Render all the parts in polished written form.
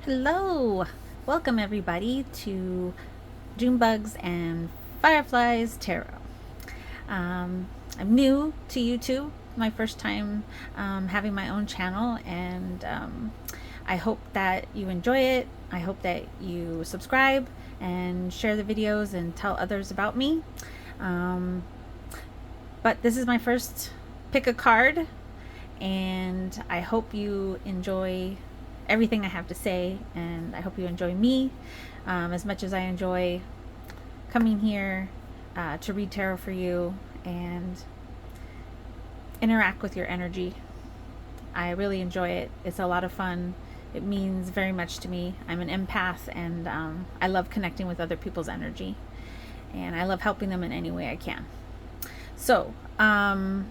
Hello! Welcome everybody to Junebugs and Fireflies Tarot. I'm new to YouTube, my first time having my own channel, and I hope that you enjoy it. I hope that you subscribe and share the videos and tell others about me. But this is my first pick a card, and I hope you enjoy everything I have to say, and I hope you enjoy me as much as I enjoy coming here to read tarot for you and interact with your energy. I really enjoy it. It's a lot of fun. It means very much to me. I'm an empath, and I love connecting with other people's energy, and I love helping them in any way I can. So I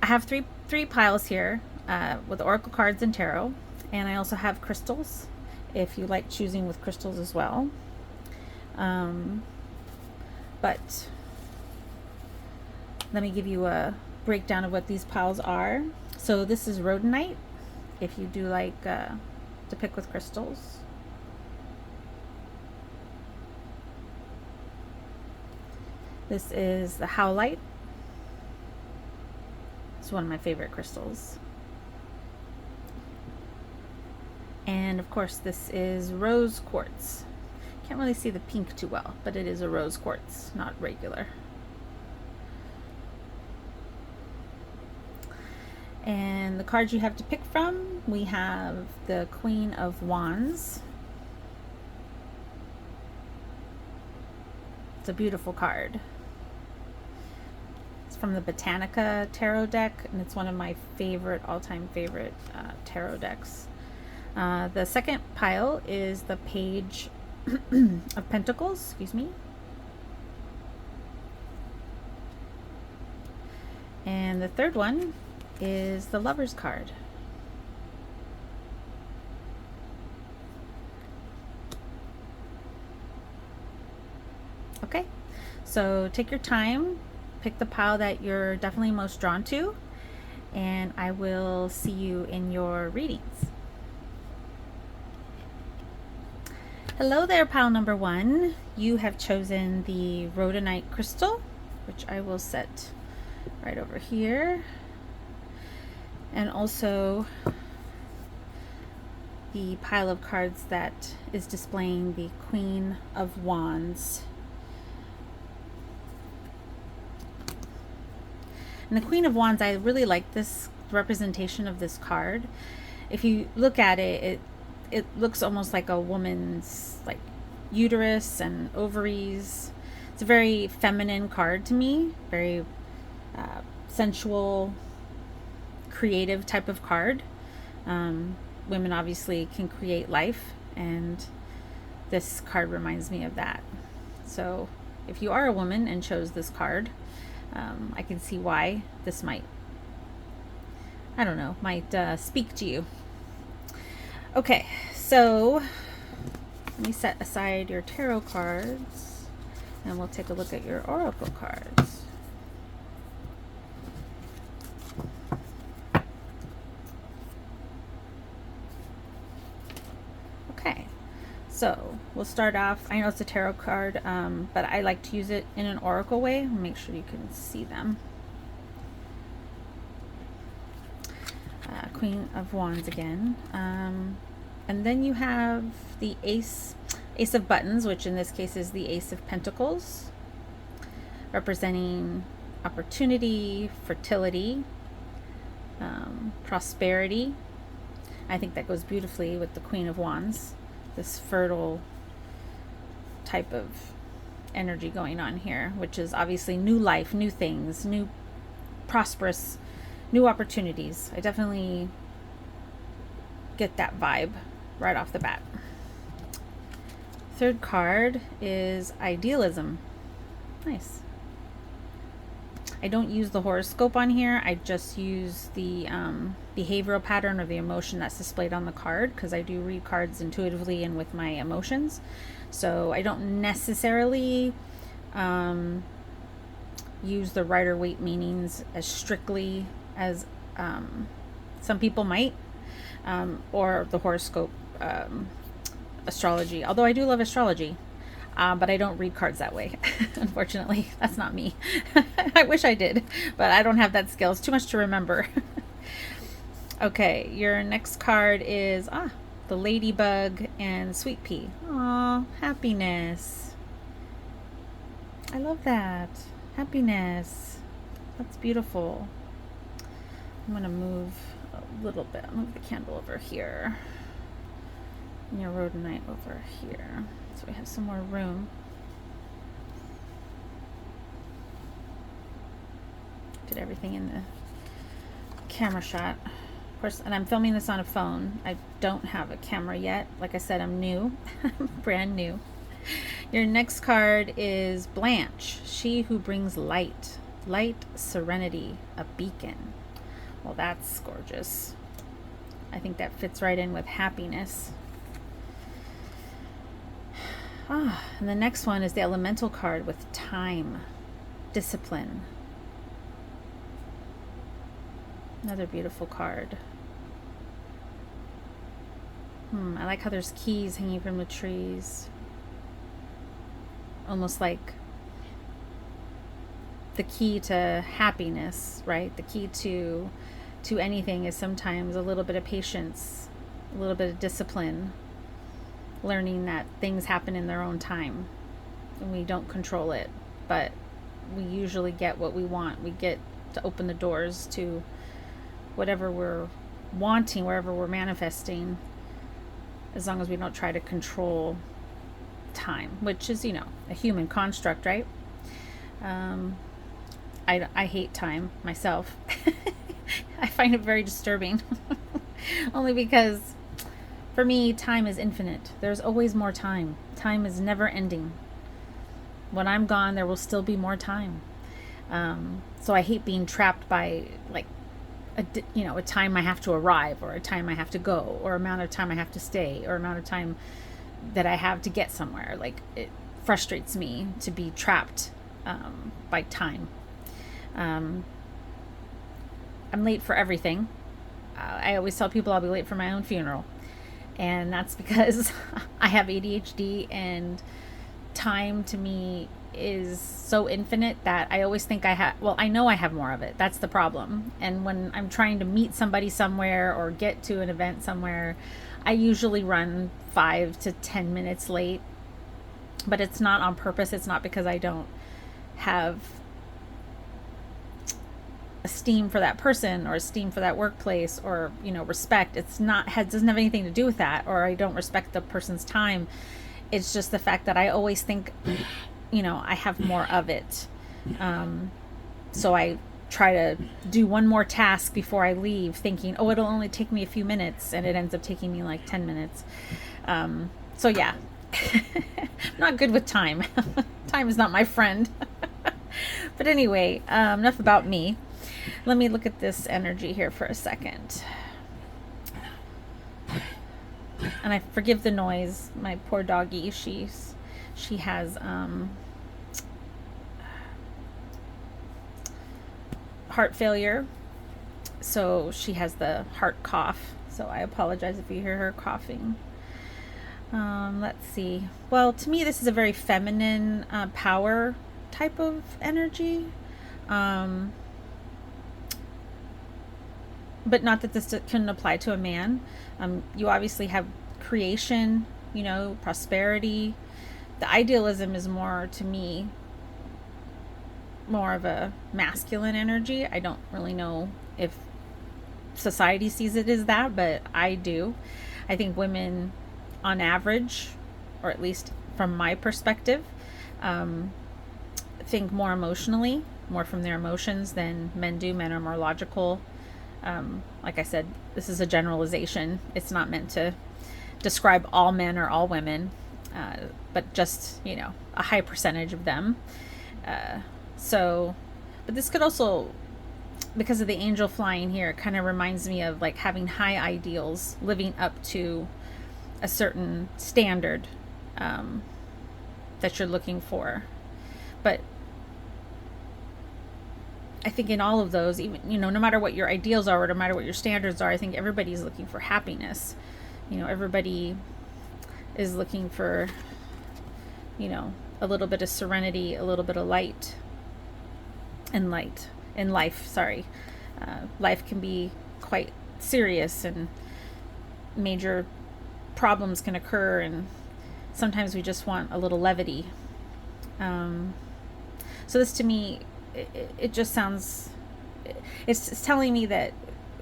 have three piles here with oracle cards and tarot, and I also have crystals if you like choosing with crystals as well. But let me give you a breakdown of what these piles are. So this is rhodonite, if you do like to pick with crystals. This is the howlite. It's one of my favorite crystals. And of course this is rose quartz. Can't really see the pink too well, but it is a rose quartz, not regular. And the cards you have to pick from, we have the Queen of Wands. It's a beautiful card. It's from the Botanica tarot deck, and it's one of my favorite, all-time favorite tarot decks. The second pile is the Page of Pentacles, excuse me. And the third one is the Lover's card. Okay, so take your time, pick the pile that you're definitely most drawn to, and I will see you in your readings. Hello there, pile number one. You have chosen the rhodonite crystal, which I will set right over here. And also the pile of cards that is displaying the Queen of Wands. And the Queen of Wands, I really like this representation of this card. If you look at it, it looks almost like a woman's like uterus and ovaries. It's a very feminine card to me, very sensual, creative type of card. Women obviously can create life, and this card reminds me of that. So if you are a woman and chose this card, I can see why this might speak to you. Okay, so let me set aside your tarot cards and we'll take a look at your oracle cards. Okay, so we'll start off. I know it's a tarot card, but I like to use it in an oracle way. Make sure you can see them. Queen of Wands again. And then you have the Ace of Buttons, which in this case is the Ace of Pentacles, representing opportunity, fertility, prosperity. I think that goes beautifully with the Queen of Wands, this fertile type of energy going on here, which is obviously new life, new things, new prosperous, new opportunities. I definitely get that vibe right off the bat. Third card is Idealism. Nice. I don't use the horoscope on here. I just use the behavioral pattern or the emotion that's displayed on the card, because I do read cards intuitively and with my emotions. So I don't necessarily use the Rider-Waite meanings as strictly as some people might. or the horoscope, astrology. Although I do love astrology, but I don't read cards that way. Unfortunately, that's not me. I wish I did, but I don't have that skill. It's too much to remember. Okay, your next card is the ladybug and sweet pea. Aw, happiness. I love that. Happiness. That's beautiful. I'm gonna move a little bit. I'll move the candle over here. And your rhodonite over here. So we have some more room. Get everything in the camera shot. Of course, and I'm filming this on a phone. I don't have a camera yet. Like I said, I'm new. Brand new. Your next card is Blanche, she who brings light. Light, serenity, a beacon. Well, that's gorgeous. I think that fits right in with happiness. And the next one is the elemental card with time, discipline. Another beautiful card. I like how there's keys hanging from the trees. Almost like the key to happiness, right? The key to anything is sometimes a little bit of patience, a little bit of discipline, learning that things happen in their own time and we don't control it, but we usually get what we want. We get to open the doors to whatever we're wanting, wherever we're manifesting, as long as we don't try to control time, which is, a human construct, right? I hate time myself. I find it very disturbing. Only because for me, time is infinite. There's always more time. Time is never ending. When I'm gone, there will still be more time. So I hate being trapped by a time I have to arrive, or a time I have to go, or amount of time I have to stay, or amount of time that I have to get somewhere. Like, it frustrates me to be trapped by time. I'm late for everything. I always tell people I'll be late for my own funeral, and that's because I have ADHD, and time to me is so infinite that I always think I know I have more of it. That's the problem. And when I'm trying to meet somebody somewhere or get to an event somewhere, I usually run 5 to 10 minutes late, but it's not on purpose. It's not because I don't have esteem for that person or esteem for that workplace or respect. Doesn't have anything to do with that, or I don't respect the person's time. It's just the fact that I always think I have more of it. So I try to do one more task before I leave, thinking, it'll only take me a few minutes, and it ends up taking me like 10 minutes. So yeah, not good with time. Time is not my friend. But anyway, enough about me. Let me look at this energy here for a second. And I forgive the noise. My poor doggie, she has heart failure, so she has the heart cough. So I apologize if you hear her coughing. Let's see. Well, to me, this is a very feminine power type of energy. But not that this couldn't apply to a man. You obviously have creation, prosperity. The idealism is more, to me, more of a masculine energy. I don't really know if society sees it as that, but I do. I think women, on average, or at least from my perspective, think more emotionally, more from their emotions than men do. Men are more logical. Like I said, this is a generalization. It's not meant to describe all men or all women, but just, a high percentage of them. But this could also, because of the angel flying here, it kind of reminds me of like having high ideals, living up to a certain standard that you're looking for. But I think in all of those, even, no matter what your ideals are, or no matter what your standards are, I think everybody's looking for happiness. Everybody is looking for, a little bit of serenity, a little bit of light in life. Sorry. Life can be quite serious, and major problems can occur, and sometimes we just want a little levity. So this, to me, it just sounds, it's telling me that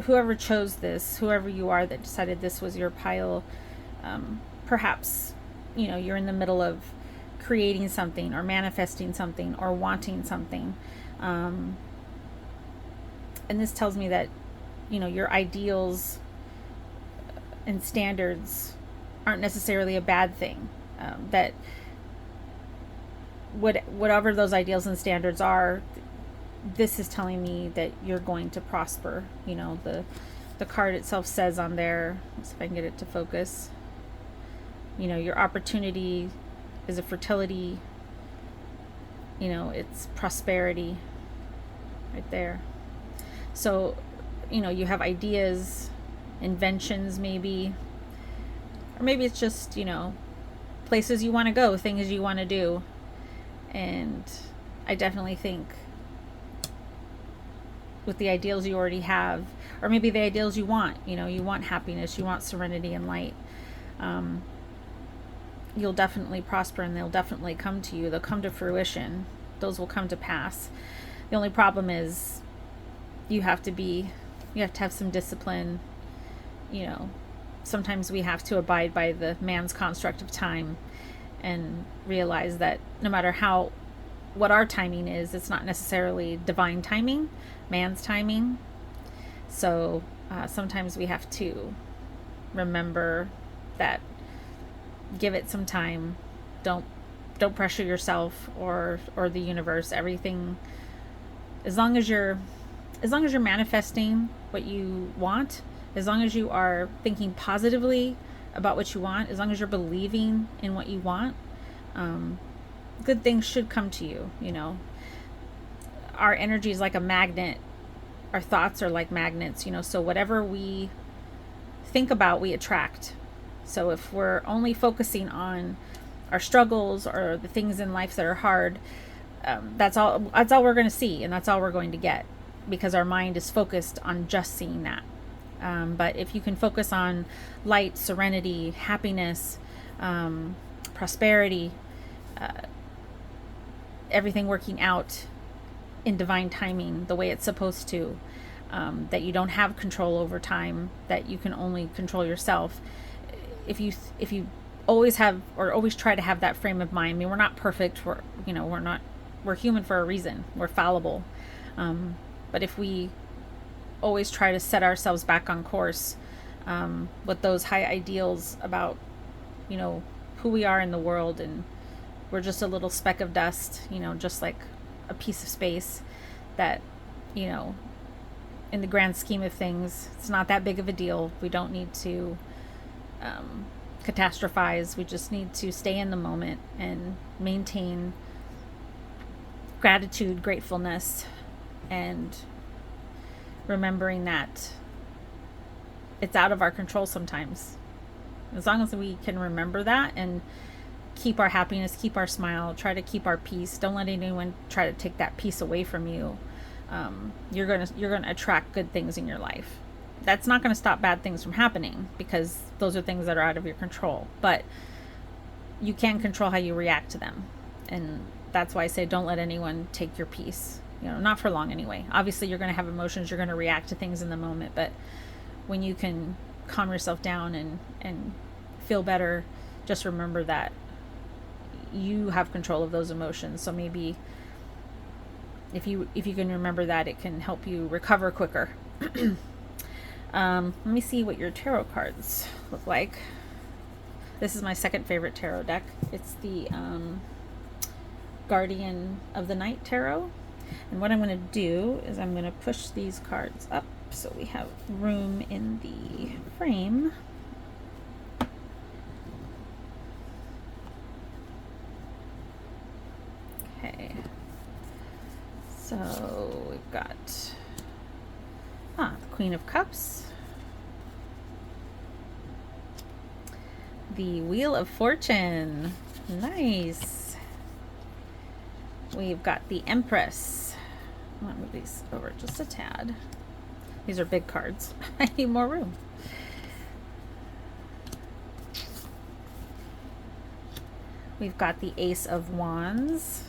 whoever chose this, whoever you are that decided this was your pile, perhaps, you're in the middle of creating something, or manifesting something, or wanting something. And this tells me that, your ideals and standards aren't necessarily a bad thing. That whatever those ideals and standards are, this is telling me that you're going to prosper. The card itself says on there, let's see if I can get it to focus, your opportunity is a fertility, it's prosperity right there. So, you have ideas, inventions maybe, or maybe it's just, places you want to go, things you want to do. And I definitely think with the ideals you already have, or maybe the ideals you want, you want happiness, you want serenity and light, you'll definitely prosper, and they'll definitely come to you. They'll come to fruition. Those will come to pass. The only problem is you have to have some discipline. Sometimes we have to abide by the man's construct of time, and realize that no matter what our timing is, it's not necessarily divine timing, man's timing. So sometimes we have to remember that, give it some time. Don't pressure yourself or the universe. Everything, as long as you're manifesting what you want, as long as you are thinking positively about what you want, as long as you're believing in what you want, good things should come to you. Our energy is like a magnet. Our thoughts are like magnets, so whatever we think about, we attract. So if we're only focusing on our struggles or the things in life that are hard, that's all we're going to see, and that's all we're going to get, because our mind is focused on just seeing that. But if you can focus on light, serenity, happiness, prosperity, everything working out in divine timing the way it's supposed to, that you don't have control over time, that you can only control yourself. If you always have, or always try to have that frame of mind, I mean, we're not perfect. We're human for a reason. We're fallible. But if we always try to set ourselves back on course, with those high ideals about, who we are in the world, and we're just a little speck of dust, just like a piece of space that, in the grand scheme of things, it's not that big of a deal. We don't need to catastrophize. We just need to stay in the moment and maintain gratitude, gratefulness, and remembering that it's out of our control sometimes. As long as we can remember that and keep our happiness, keep our smile, try to keep our peace, don't let anyone try to take that peace away from you, you're gonna attract good things in your life. That's not going to stop bad things from happening, because those are things that are out of your control, but you can control how you react to them. And that's why I say don't let anyone take your peace, not for long anyway. Obviously you're going to have emotions, you're going to react to things in the moment, but when you can calm yourself down and feel better, just remember that you have control of those emotions. So maybe if you can remember that, it can help you recover quicker. Let me see what your tarot cards look like. This is my second favorite tarot deck. It's the Guardian of the Night Tarot. And what I'm going to do is I'm going to push these cards up so we have room in the frame. Okay. So we've got the Queen of Cups, the Wheel of Fortune. Nice. We've got the Empress. I'm gonna move these over just a tad. These are big cards. I need more room. We've got the Ace of Wands.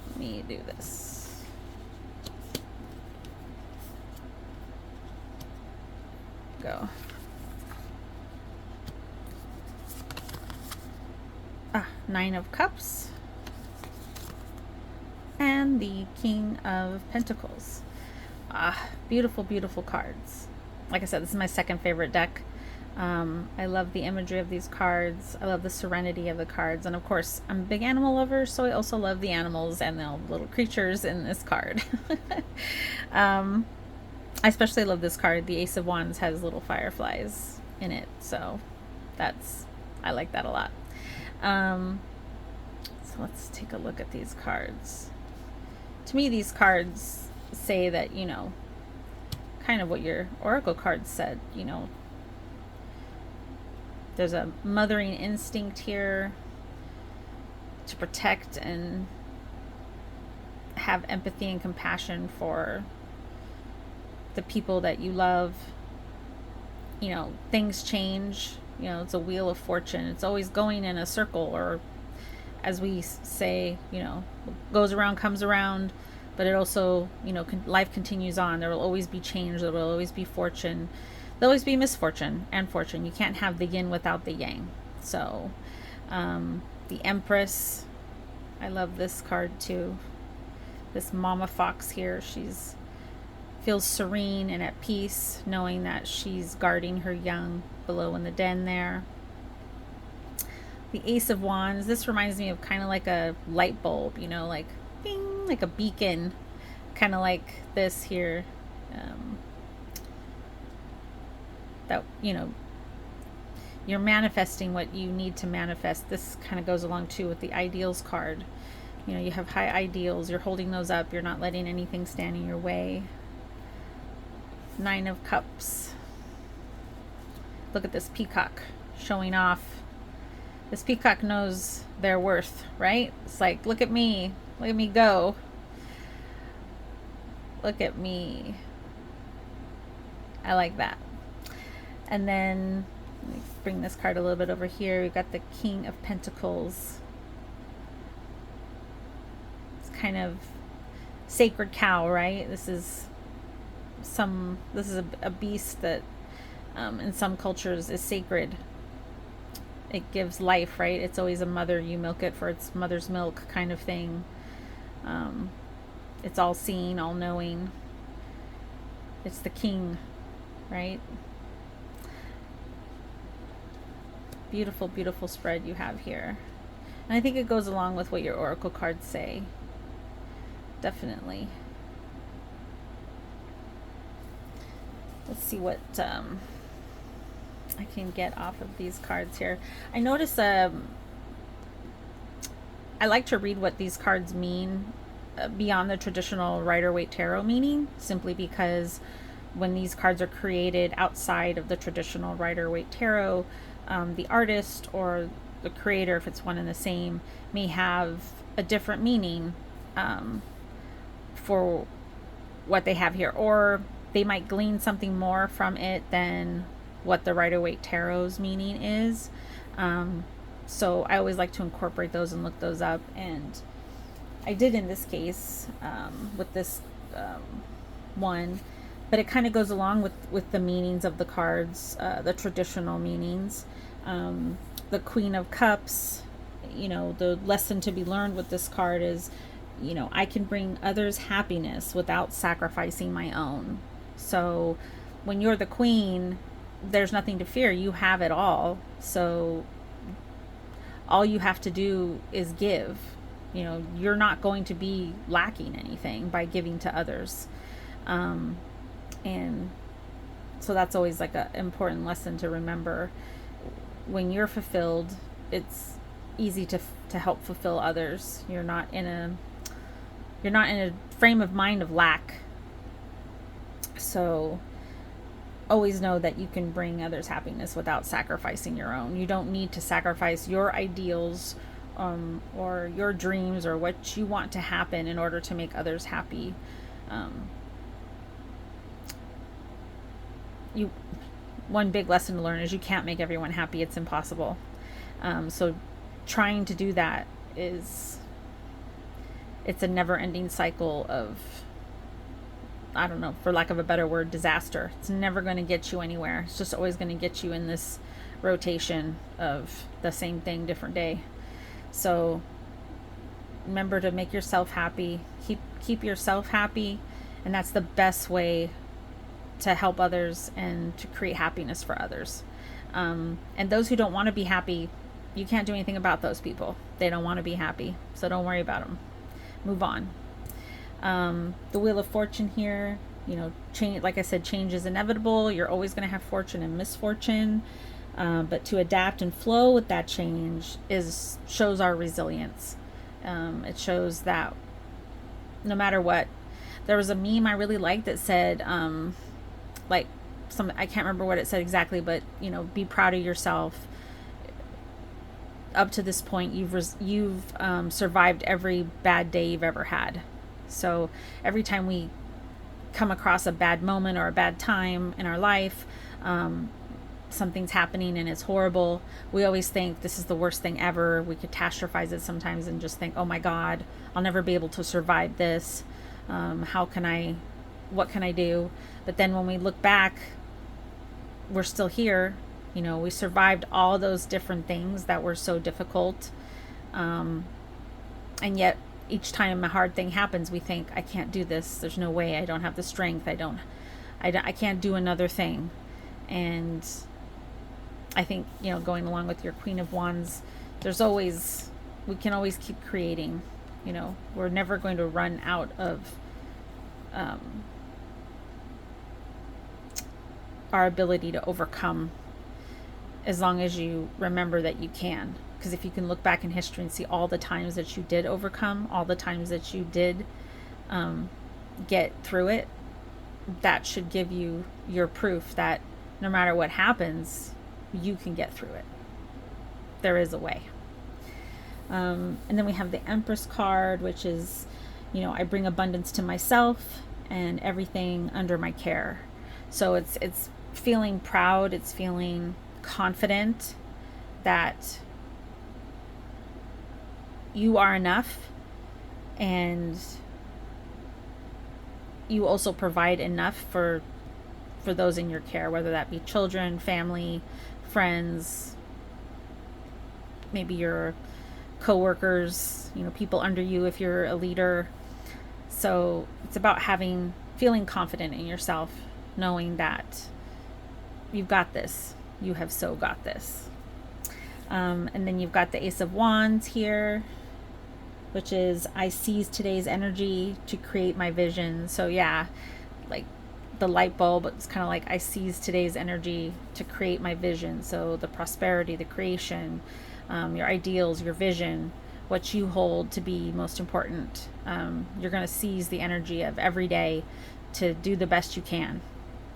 Let me do this. Go. Nine of Cups. And the King of Pentacles. Beautiful, beautiful cards. Like I said, this is my second favorite deck. I love the imagery of these cards. I love the serenity of the cards. And of course, I'm a big animal lover, so I also love the animals and the little creatures in this card. I especially love this card. The Ace of Wands has little fireflies in it, so I like that a lot. So let's take a look at these cards. To me, these cards say that, you know, kind of what your oracle cards said, you know, there's a mothering instinct here to protect and have empathy and compassion for the people that you love. You know, things change. You know, it's a wheel of fortune. It's always going in a circle, or as we say, you know, goes around, comes around. But it also, you know, life continues on. There will always be change. There will always be fortune. There'll always be misfortune and fortune. You can't have the yin without the yang. So, the Empress, I love this card too. This mama fox here, she's feels serene and at peace, knowing that she's guarding her young below in the den there. The Ace of Wands, this reminds me of kind of like a light bulb, you know, like bing, like a beacon, kind of like this here. That, you know, you're manifesting what you need to manifest. This kind of goes along too with the ideals card. You know, you have high ideals, you're holding those up, you're not letting anything stand in your way. Nine of Cups. Look at this peacock showing off. This peacock knows their worth, right? It's like, look at me go. Look at me. I like that. And then let me bring this card a little bit over here. We've got the King of Pentacles. It's kind of sacred cow, right? This is a beast that in some cultures is sacred. It gives life, right? It's always a mother. You milk it for its mother's milk kind of thing. It's all seeing, all knowing. It's the king, right? Beautiful, beautiful spread you have here. And I think it goes along with what your oracle cards say. Definitely. Let's see what I can get off of these cards here. I notice I like to read what these cards mean beyond the traditional Rider-Waite Tarot meaning, simply because when these cards are created outside of the traditional Rider-Waite Tarot, the artist or the creator, if it's one and the same, may have a different meaning for what they have here, or they might glean something more from it than what the Rider-Waite Tarot's meaning is. So I always like to incorporate those and look those up, and I did in this case with this one, but it kind of goes along with the meanings of the cards, the traditional meanings. The Queen of Cups, you know, the lesson to be learned with this card is, you know, I can bring others happiness without sacrificing my own. So when you're the queen, there's nothing to fear. You have it all. So all you have to do is give. You know, you're not going to be lacking anything by giving to others. And so that's always like an important lesson to remember. When you're fulfilled, it's easy to help fulfill others. You're not in a frame of mind of lack. So always know that you can bring others happiness without sacrificing your own. You don't need to sacrifice your ideals, or your dreams, or what you want to happen in order to make others happy. You One big lesson to learn is you can't make everyone happy. It's impossible. So trying to do that it's a never-ending cycle of, I don't know, for lack of a better word, disaster. It's never going to get you anywhere. It's just always going to get you in this rotation of the same thing, different day. So remember to make yourself happy. Keep yourself happy, and that's the best way to help others and to create happiness for others. And those who don't want to be happy, you can't do anything about those people. They don't want to be happy, so don't worry about them. Move on. The Wheel of Fortune here, change, like I said, change is inevitable. You're always going to have fortune and misfortune, but to adapt and flow with that change shows our resilience. It shows that no matter what. There was a meme I really liked that said, I can't remember what it said exactly, but be proud of yourself. Up to this point, you've survived every bad day you've ever had. So every time we come across a bad moment or a bad time in our life, something's happening and it's horrible, we always think this is the worst thing ever. We catastrophize it sometimes and just think, oh my God, I'll never be able to survive this. What can I do? But then when we look back, we're still here. We survived all those different things that were so difficult. And yet each time a hard thing happens, we think, I can't do this. There's no way. I don't have the strength. I can't do another thing. And I think, going along with your Queen of Wands, we can always keep creating. We're never going to run out of our ability to overcome, as long as you remember that you can. Because if you can look back in history and see all the times that you did overcome, all the times that you did get through it, that should give you your proof that no matter what happens, you can get through it. There is a way. And then we have the Empress card, which is, I bring abundance to myself and everything under my care. So it's feeling proud. It's feeling confident that you are enough, and you also provide enough for those in your care, whether that be children, family, friends, maybe your co-workers, people under you if you're a leader. So it's about feeling confident in yourself, knowing that you've got this. You have so got this. And then you've got the Ace of Wands here, which is, I seize today's energy to create my vision. So yeah, like the light bulb, it's kind of like I seize today's energy to create my vision. So the prosperity, the creation, your ideals, your vision, what you hold to be most important. You're going to seize the energy of every day to do the best you can,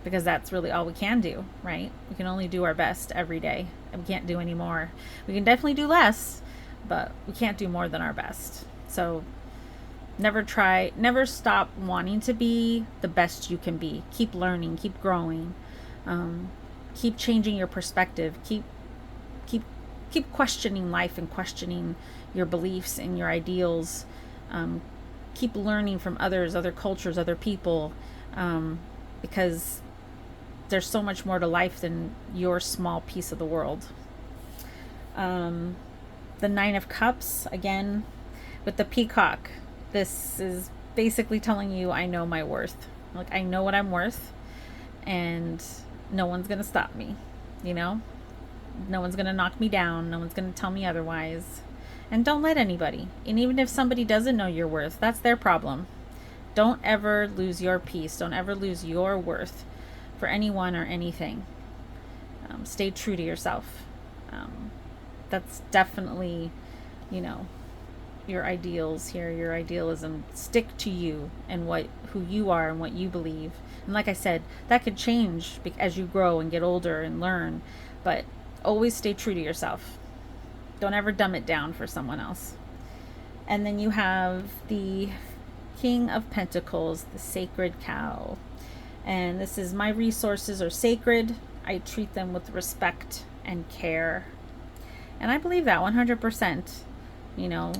because that's really all we can do, right? We can only do our best every day, and we can't do any more. We can definitely do less, but we can't do more than our best. So never stop wanting to be the best you can be. Keep learning, keep growing, keep changing your perspective, keep questioning life and questioning your beliefs and your ideals. Keep learning from others, other cultures, other people, because there's so much more to life than your small piece of the world. The Nine of Cups, again, with the peacock. This is basically telling you, I know my worth. Like, I know what I'm worth, and no one's going to stop me, No one's going to knock me down. No one's going to tell me otherwise. And don't let anybody. And even if somebody doesn't know your worth, that's their problem. Don't ever lose your peace. Don't ever lose your worth for anyone or anything. Stay true to yourself. That's definitely you know, your ideals here, your idealism. Stick to you and who you are and what you believe. And like I said, that could change as you grow and get older and learn, but always stay true to yourself. Don't ever dumb it down for someone else. And then you have the King of Pentacles, the sacred cow. And this is, my resources are sacred. I treat them with respect and care. And I believe that 100%. You know,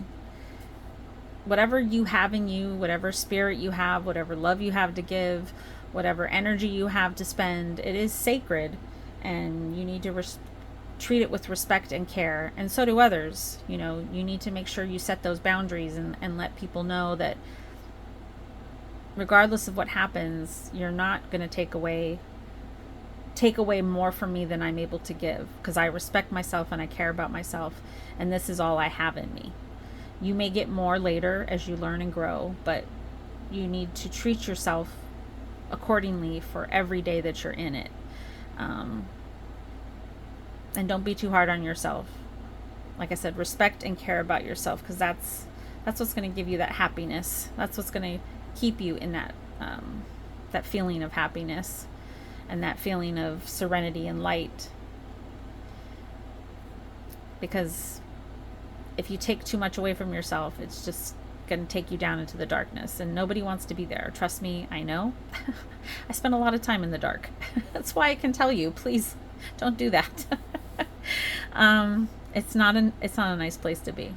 whatever you have in you, whatever spirit you have, whatever love you have to give, whatever energy you have to spend, it is sacred. And you need to treat it with respect and care. And so do others. You know, you need to make sure you set those boundaries and let people know that regardless of what happens, you're not going to take away more from me than I'm able to give, because I respect myself and I care about myself, and this is all I have in me. You may get more later as you learn and grow, but you need to treat yourself accordingly for every day that you're in it. And don't be too hard on yourself. Like I said, respect and care about yourself, because that's what's going to give you that happiness. That's what's going to keep you in that feeling of happiness and that feeling of serenity and light. Because if you take too much away from yourself, it's just going to take you down into the darkness, and nobody wants to be there. Trust me, I know. I spend a lot of time in the dark. That's why I can tell you, please don't do that. It's not a nice place to be.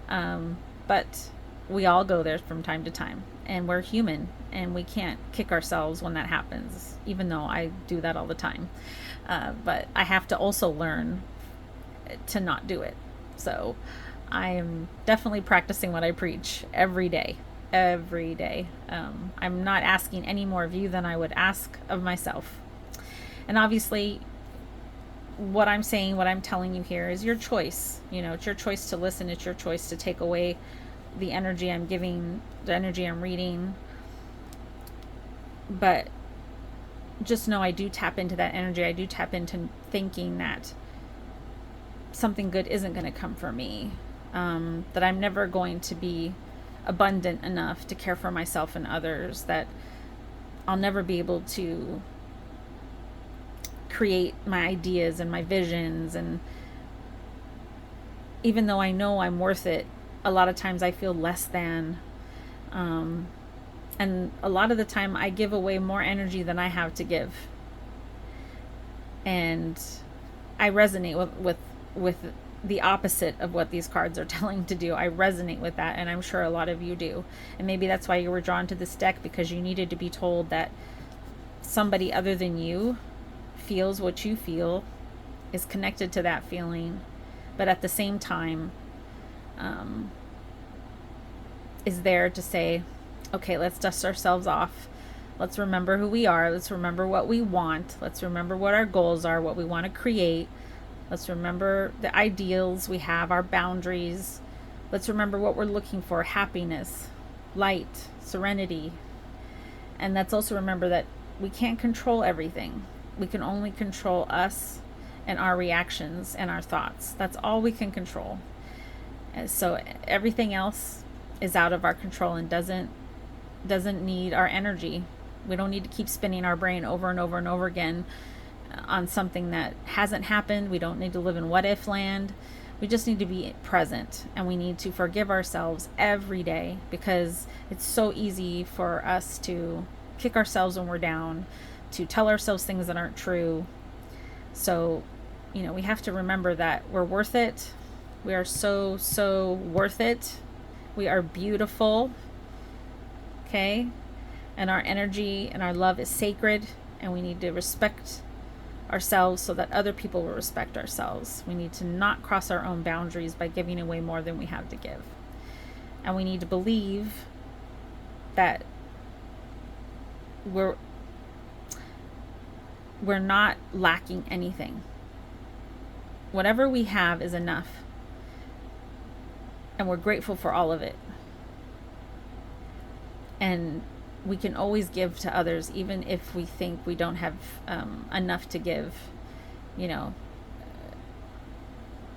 But we all go there from time to time, and we're human, and we can't kick ourselves when that happens, even though I do that all the time. But I have to also learn to not do it. So I'm definitely practicing what I preach every day. I'm not asking any more of you than I would ask of myself. And obviously, what I'm saying, what I'm telling you here is your choice. You know, it's your choice to listen. It's your choice to take away the energy I'm giving, the energy I'm reading. But just know I do tap into that energy. I do tap into thinking that something good isn't going to come for me. That I'm never going to be abundant enough to care for myself and others. That I'll never be able to create my ideas and my visions. And even though I know I'm worth it, a lot of times I feel less than. And a lot of the time I give away more energy than I have to give. And I resonate with the opposite of what these cards are telling to do. I resonate with that, and I'm sure a lot of you do. And maybe that's why you were drawn to this deck, because you needed to be told that somebody other than you feels what you feel, is connected to that feeling, but at the same time is there to say, okay, let's dust ourselves off. Let's remember who we are. Let's remember what we want. Let's remember what our goals are, what we want to create. Let's remember the ideals we have, our boundaries. Let's remember what we're looking for: happiness, light, serenity. And let's also remember that we can't control everything. We can only control us and our reactions and our thoughts. That's all we can control. And so everything else is out of our control and doesn't need our energy. We don't need to keep spinning our brain over and over and over again on something that hasn't happened. We don't need to live in what if land. We just need to be present, and we need to forgive ourselves every day, because it's so easy for us to kick ourselves when we're down, to tell ourselves things that aren't true. So, you know, we have to remember that we're worth it. We are so, so worth it. We are beautiful. Okay? And our energy and our love is sacred, and we need to respect ourselves so that other people will respect ourselves. We need to not cross our own boundaries by giving away more than we have to give. And we need to believe that we're not lacking anything. Whatever we have is enough. And we're grateful for all of it. And we can always give to others, even if we think we don't have enough to give. You know,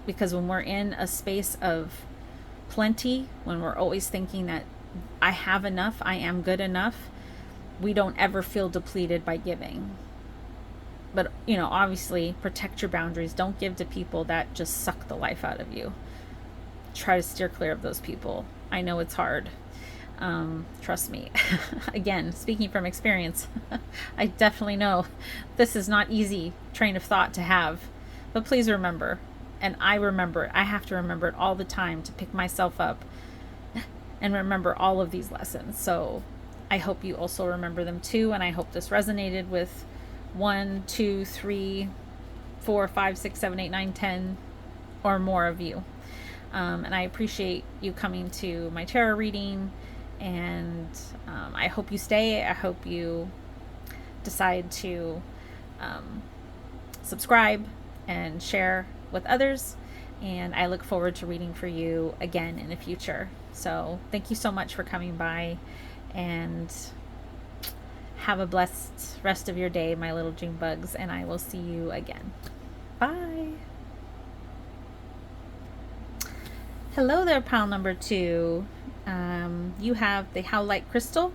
Because when we're in a space of plenty, when we're always thinking that I have enough, I am good enough, we don't ever feel depleted by giving. But, obviously protect your boundaries. Don't give to people that just suck the life out of you. Try to steer clear of those people. I know it's hard. Trust me. Again, speaking from experience, I definitely know this is not easy train of thought to have. But please remember, and I remember it, I have to remember it all the time to pick myself up and remember all of these lessons. So I hope you also remember them too, and I hope this resonated with 1, 2, 3, 4, 5, 6, 7, 8, 9, 10 or more of you. And I appreciate you coming to my tarot reading, and I hope you stay. I hope you decide to subscribe and share with others, and I look forward to reading for you again in the future. So thank you so much for coming by, and have a blessed rest of your day, my little June bugs, and I will see you again. Bye. Hello there, pile number 2. You have the Howlite Crystal,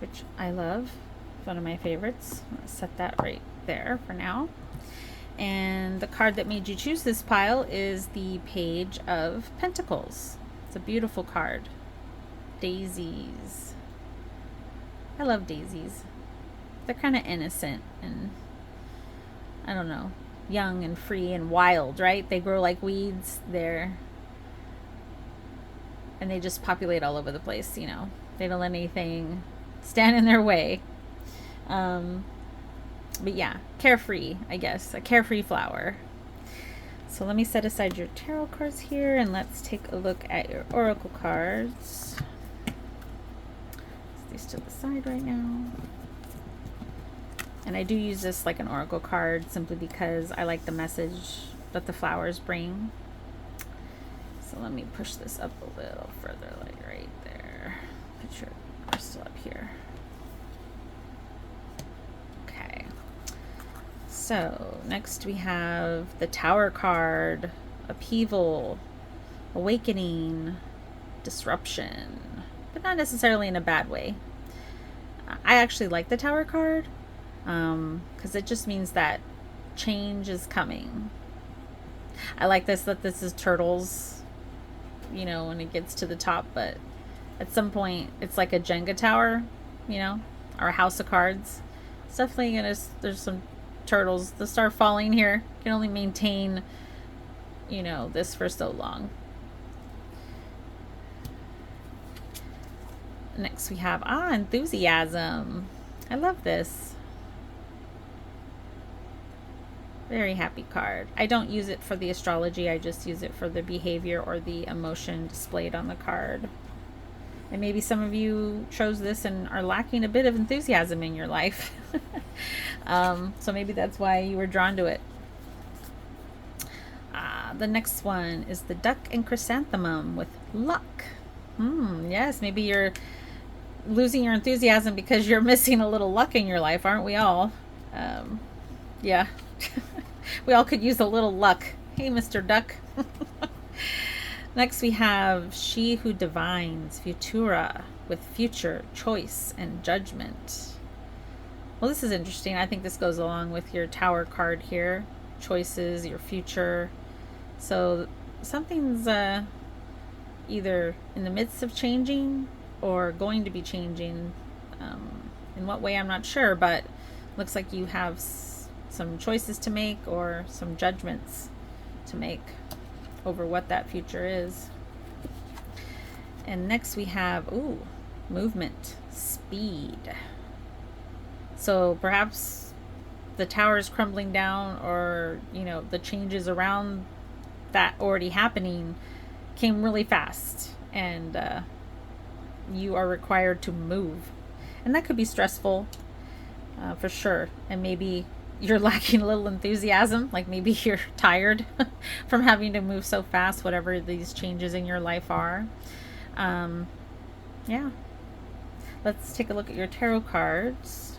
which I love. It's one of my favorites. I'll set that right there for now. And the card that made you choose this pile is the Page of Pentacles. It's a beautiful card. Daisies. I love daisies. They're kind of innocent and, I don't know, young and free and wild, right? They grow like weeds. And they just populate all over the place, They don't let anything stand in their way. But yeah, carefree, I guess. A carefree flower. So let me set aside your tarot cards here, and let's take a look at your oracle cards. Set these to the side right now. And I do use this like an oracle card simply because I like the message that the flowers bring. So let me push this up a little further, like right there. Put your crystal up here. Okay. So next we have the Tower card, Upheaval, Awakening, Disruption, but not necessarily in a bad way. I actually like the Tower card because it just means that change is coming. I like that this is turtles, when it gets to the top, but at some point it's like a Jenga tower, or a house of cards. It's definitely there's some turtles that start falling here. You can only maintain, this for so long. Next we have Enthusiasm. I love this. Very happy card. I don't use it for the astrology. I just use it for the behavior or the emotion displayed on the card. And maybe some of you chose this and are lacking a bit of enthusiasm in your life. So maybe that's why you were drawn to it. The next one is the Duck and Chrysanthemum with Luck. Yes, maybe you're losing your enthusiasm because you're missing a little luck in your life, aren't we all? Yeah. We all could use a little luck. Hey, Mr. Duck. Next we have She Who Divines, Futura, with Future, Choice, and Judgment. Well, this is interesting. I think this goes along with your Tower card here. Choices, your future. So something's either in the midst of changing or going to be changing. In what way, I'm not sure, but looks like you have some choices to make or some judgments to make over what that future is. And next we have movement, speed. So perhaps the tower is crumbling down, or the changes around that already happening came really fast, and you are required to move, and that could be stressful for sure. And maybe you're lacking a little enthusiasm, like maybe you're tired from having to move so fast, whatever these changes in your life are. Yeah, let's take a look at your tarot cards.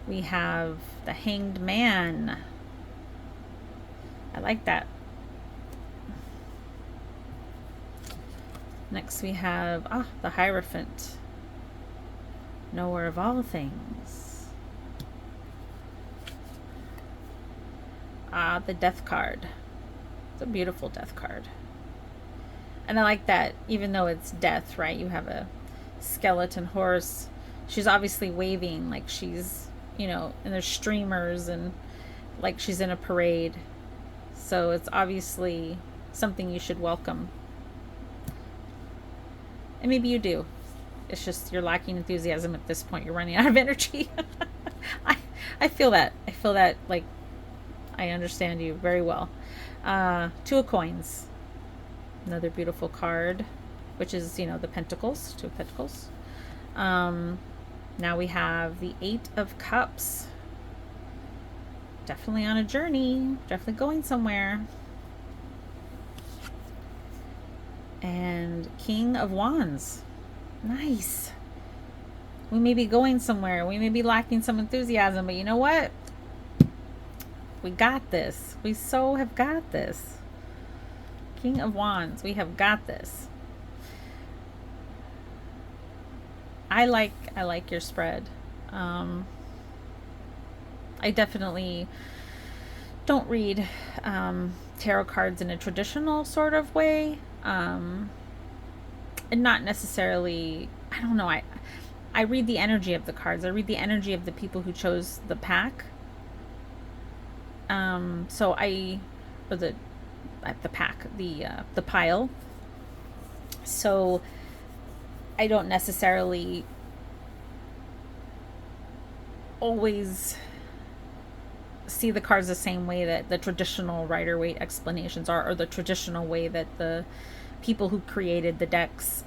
We have the Hanged Man, I like that. Next we have the Hierophant, knower of all things. The Death card. It's a beautiful Death card. And I like that even though it's death, right? You have a skeleton horse. She's obviously waving like she's, and there's streamers and like she's in a parade. So it's obviously something you should welcome. And maybe you do. It's just you're lacking enthusiasm at this point. You're running out of energy. I feel that. I feel that, like, I understand you very well. Two of Coins. Another beautiful card, which is, the Pentacles. Two of Pentacles. Now we have the Eight of Cups. Definitely on a journey. Definitely going somewhere. And King of Wands. Nice. We may be going somewhere. We may be lacking some enthusiasm, but you know what? We got this. We so have got this. King of Wands. We have got this. I like your spread. I definitely don't read tarot cards in a traditional sort of way. And not necessarily, I don't know, I read the energy of the cards. I read the energy of the people who chose the pack. So the pile. So I don't necessarily always see the cards the same way that the traditional Rider-Waite explanations are, or the traditional way that the people who created the decks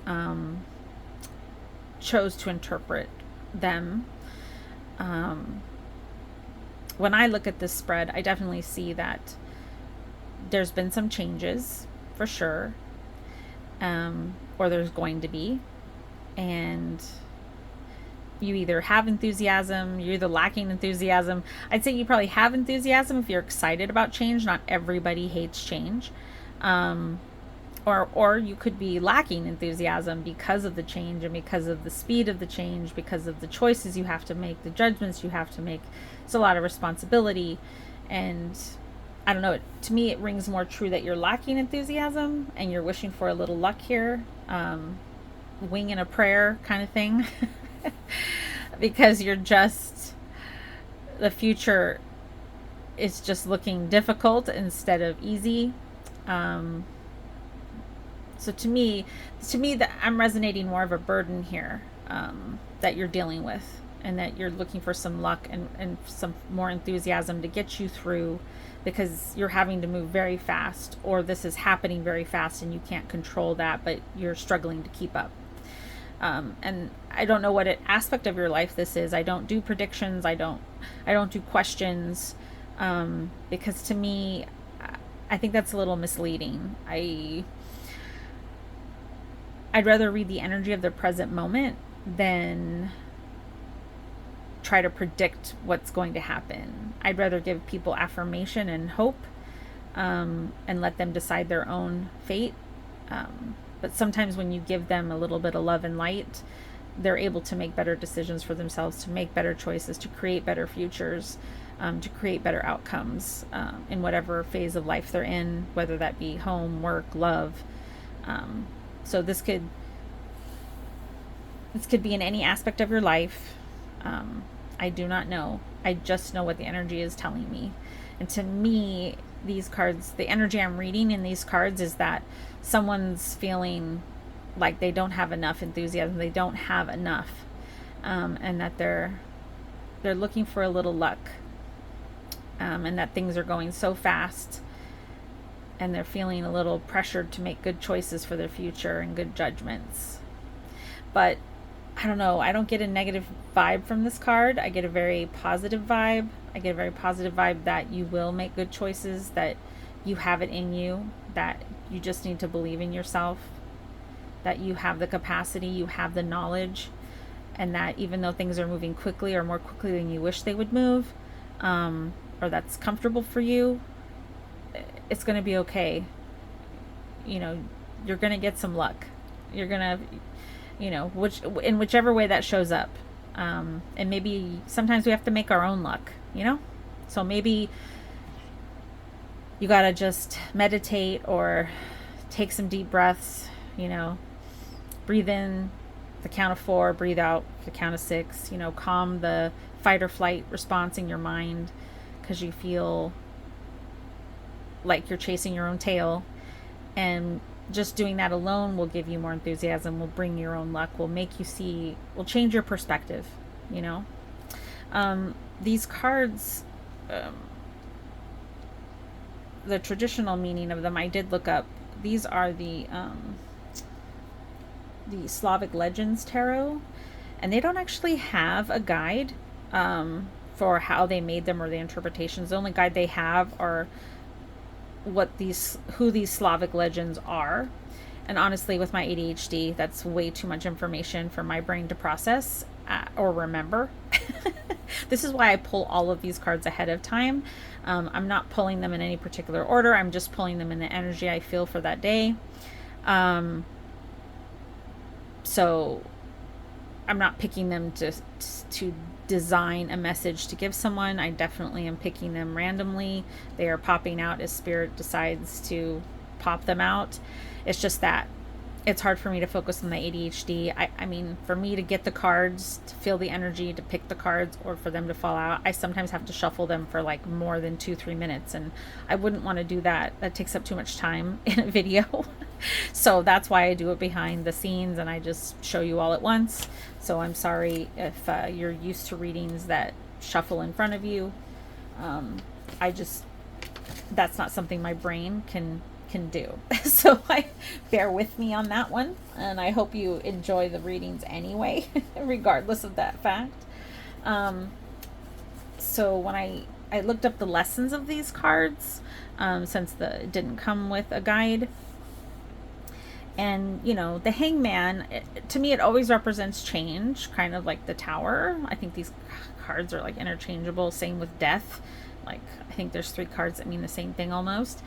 chose to interpret them. When I look at this spread, I definitely see that there's been some changes for sure, or there's going to be, and you either have enthusiasm, you're either lacking enthusiasm. I'd say you probably have enthusiasm if you're excited about change. Not everybody hates change. Or you could be lacking enthusiasm because of the change and because of the speed of the change, because of the choices you have to make, the judgments you have to make. It's a lot of responsibility. And I don't know, to me it rings more true that you're lacking enthusiasm and you're wishing for a little luck here. Wing and a prayer kind of thing. Because the future is just looking difficult instead of easy. So to me that I'm resonating more of a burden here, that you're dealing with, and that you're looking for some luck and some more enthusiasm to get you through, because you're having to move very fast, or this is happening very fast and you can't control that, but you're struggling to keep up. And I don't know what aspect of your life this is. I don't do predictions. I don't do questions, because to me, I think that's a little misleading. I'd rather read the energy of the present moment than try to predict what's going to happen. I'd rather give people affirmation and hope, and let them decide their own fate. But sometimes when you give them a little bit of love and light, they're able to make better decisions for themselves, to make better choices, to create better futures, to create better outcomes in whatever phase of life they're in, whether that be home, work, love. So this could be in any aspect of your life. I do not know. I just know what the energy is telling me. And to me, these cards, the energy I'm reading in these cards is that someone's feeling like they don't have enough enthusiasm, they don't have enough, and that they're looking for a little luck, and that things are going so fast, and they're feeling a little pressured to make good choices for their future and good judgments. But I don't know, I don't get a negative vibe from this card. I get a very positive vibe. I get a very positive vibe that you will make good choices, that you have it in you, that you just need to believe in yourself, that you have the capacity, you have the knowledge, and that even though things are moving quickly or more quickly than you wish they would move, or that's comfortable for you, it's going to be okay. You know, you're going to get some luck. You're going to, in whichever way that shows up. And maybe sometimes we have to make our own luck, So maybe you got to just meditate or take some deep breaths, breathe in the count of 4, breathe out the count of 6, calm the fight or flight response in your mind because you feel like you're chasing your own tail. And just doing that alone will give you more enthusiasm, will bring your own luck, will make you see, will change your perspective, These cards, the traditional meaning of them, I did look up. These are the Slavic Legends Tarot, and they don't actually have a guide for how they made them or the interpretations. The only guide they have are who these Slavic legends are. And honestly, with my ADHD, that's way too much information for my brain to process or remember. This is why I pull all of these cards ahead of time. I'm not pulling them in any particular order. I'm just pulling them in the energy I feel for that day. So I'm not picking them to design a message to give someone. I definitely am picking them randomly. They are popping out as Spirit decides to pop them out. It's just that it's hard for me to focus on the ADHD. I mean, for me to get the cards, to feel the energy, to pick the cards, or for them to fall out, I sometimes have to shuffle them for like more than 2-3 minutes, and I wouldn't want to do that. That takes up too much time in a video. So that's why I do it behind the scenes and I just show you all at once. So I'm sorry if you're used to readings that shuffle in front of you. That's not something my brain can do. So I bear with me on that one, and I hope you enjoy the readings anyway, regardless of that fact. So when I looked up the lessons of these cards, since it didn't come with a guide. And, the Hangman, to me, it always represents change, kind of like the Tower. I think these cards are like interchangeable. Same with Death. Like, I think there's 3 cards that mean the same thing almost.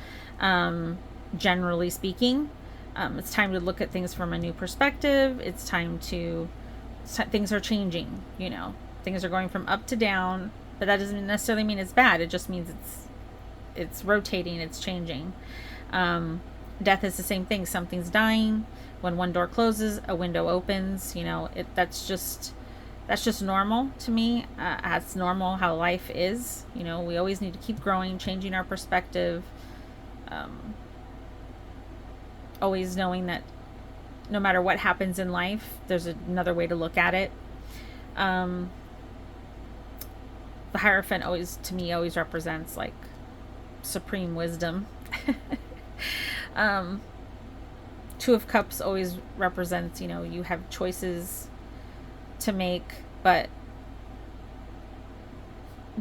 Generally speaking, it's time to look at things from a new perspective. It's time to, things are changing, things are going from up to down, but that doesn't necessarily mean it's bad. It just means it's rotating, it's changing. Death is the same thing. Something's dying. When one door closes, a window opens. That's just normal to me. That's normal how life is. We always need to keep growing, changing our perspective. Always knowing that no matter what happens in life, there's another way to look at it. The Hierophant always represents like supreme wisdom. 2 of Cups always represents, you have choices to make, but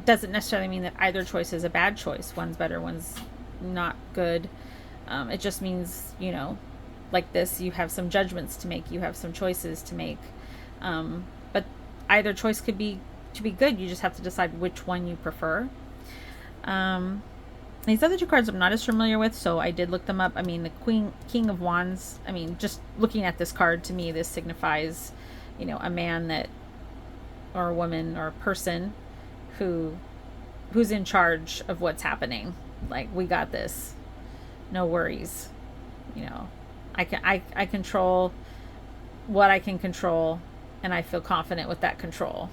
doesn't necessarily mean that either choice is a bad choice. One's better, one's not good. It just means, like this, you have some judgments to make, you have some choices to make. But either choice could be good. You just have to decide which one you prefer. These other 2 cards I'm not as familiar with, so I did look them up. I mean, the King of Wands, just looking at this card, to me, this signifies, a man or a woman or a person who's in charge of what's happening. Like, we got this. No worries. I control what I can control, and I feel confident with that control.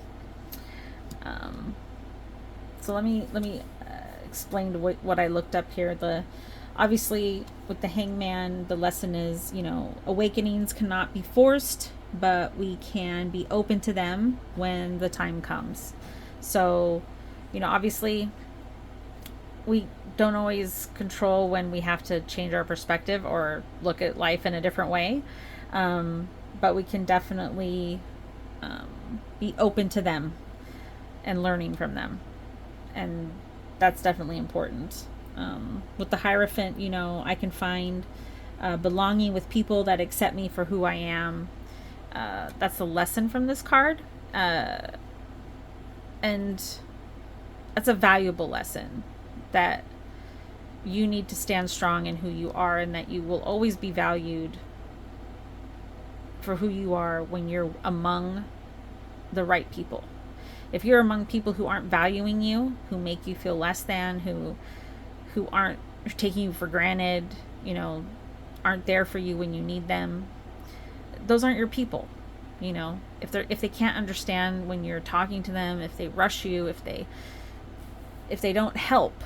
So let me explain what I looked up here. Obviously with the Hangman, the lesson is, awakenings cannot be forced, but we can be open to them when the time comes. So, obviously we don't always control when we have to change our perspective or look at life in a different way. But we can definitely be open to them and learning from them. And that's definitely important. With the Hierophant, I can find belonging with people that accept me for who I am. That's the lesson from this card. And that's a valuable lesson, that you need to stand strong in who you are, and that you will always be valued for who you are when you're among the right people. If you're among people who aren't valuing you, who make you feel less than, who aren't taking you for granted, aren't there for you when you need them, those aren't your people. If they can't understand when you're talking to them, if they rush you, if they don't help,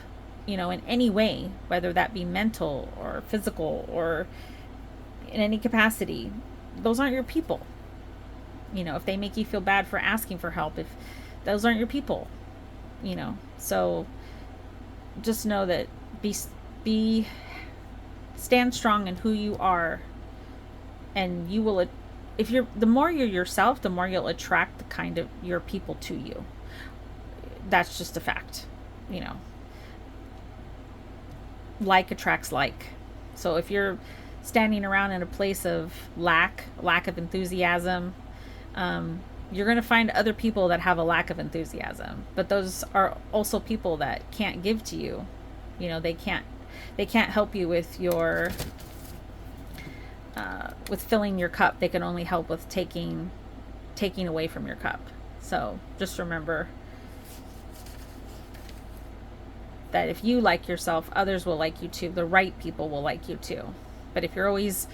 in any way, whether that be mental or physical or in any capacity, those aren't your people. If they make you feel bad for asking for help, if those aren't your people, so just know that be stand strong in who you are, and you will, the more you're yourself, the more you'll attract the kind of your people to you. That's just a fact. Like attracts like. So if you're standing around in a place of lack of enthusiasm, you're going to find other people that have a lack of enthusiasm, but those are also people that can't give to you. They can't help you with your with filling your cup. They can only help with taking away from your cup. So just remember that if you like yourself, others will like you too. The right people will like you too. But if you're always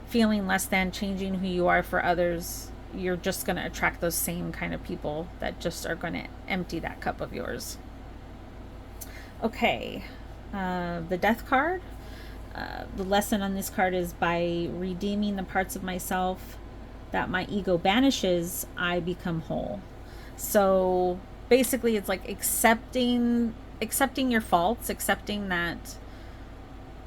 feeling less than, changing who you are for others, you're just going to attract those same kind of people that just are going to empty that cup of yours. Okay, the Death card. The lesson on this card is, by redeeming the parts of myself that my ego banishes, I become whole. So basically it's like accepting your faults, accepting that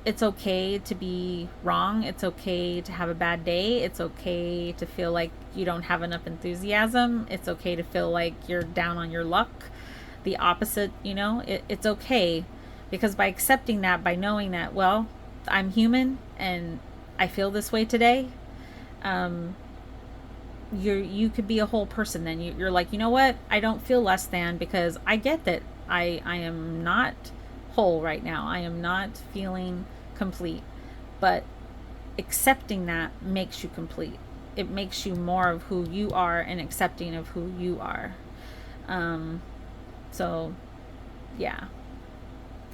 it's okay to be wrong. It's okay to have a bad day. It's okay to feel like you don't have enough enthusiasm. It's okay to feel like you're down on your luck. The opposite, it's okay, because by accepting that, by knowing that, well, I'm human and I feel this way today, you could be a whole person. Then you're like, you know what? I don't feel less than, because I get that I am not whole right now. I am not feeling complete, but accepting that makes you complete. It makes you more of who you are and accepting of who you are. So yeah,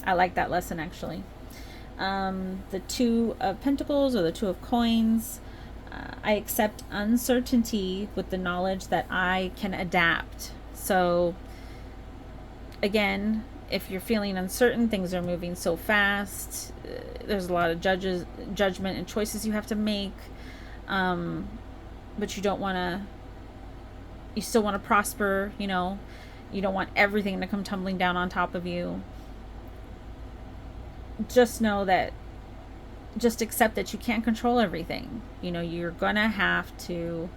I like that lesson actually. The Two of Pentacles, or the Two of Coins. I accept uncertainty with the knowledge that I can adapt. So again, if you're feeling uncertain, things are moving so fast, there's a lot of judgment and choices you have to make, but you don't want to, you still want to prosper, you don't want everything to come tumbling down on top of you. Just know that, just accept that you can't control everything. You're gonna have to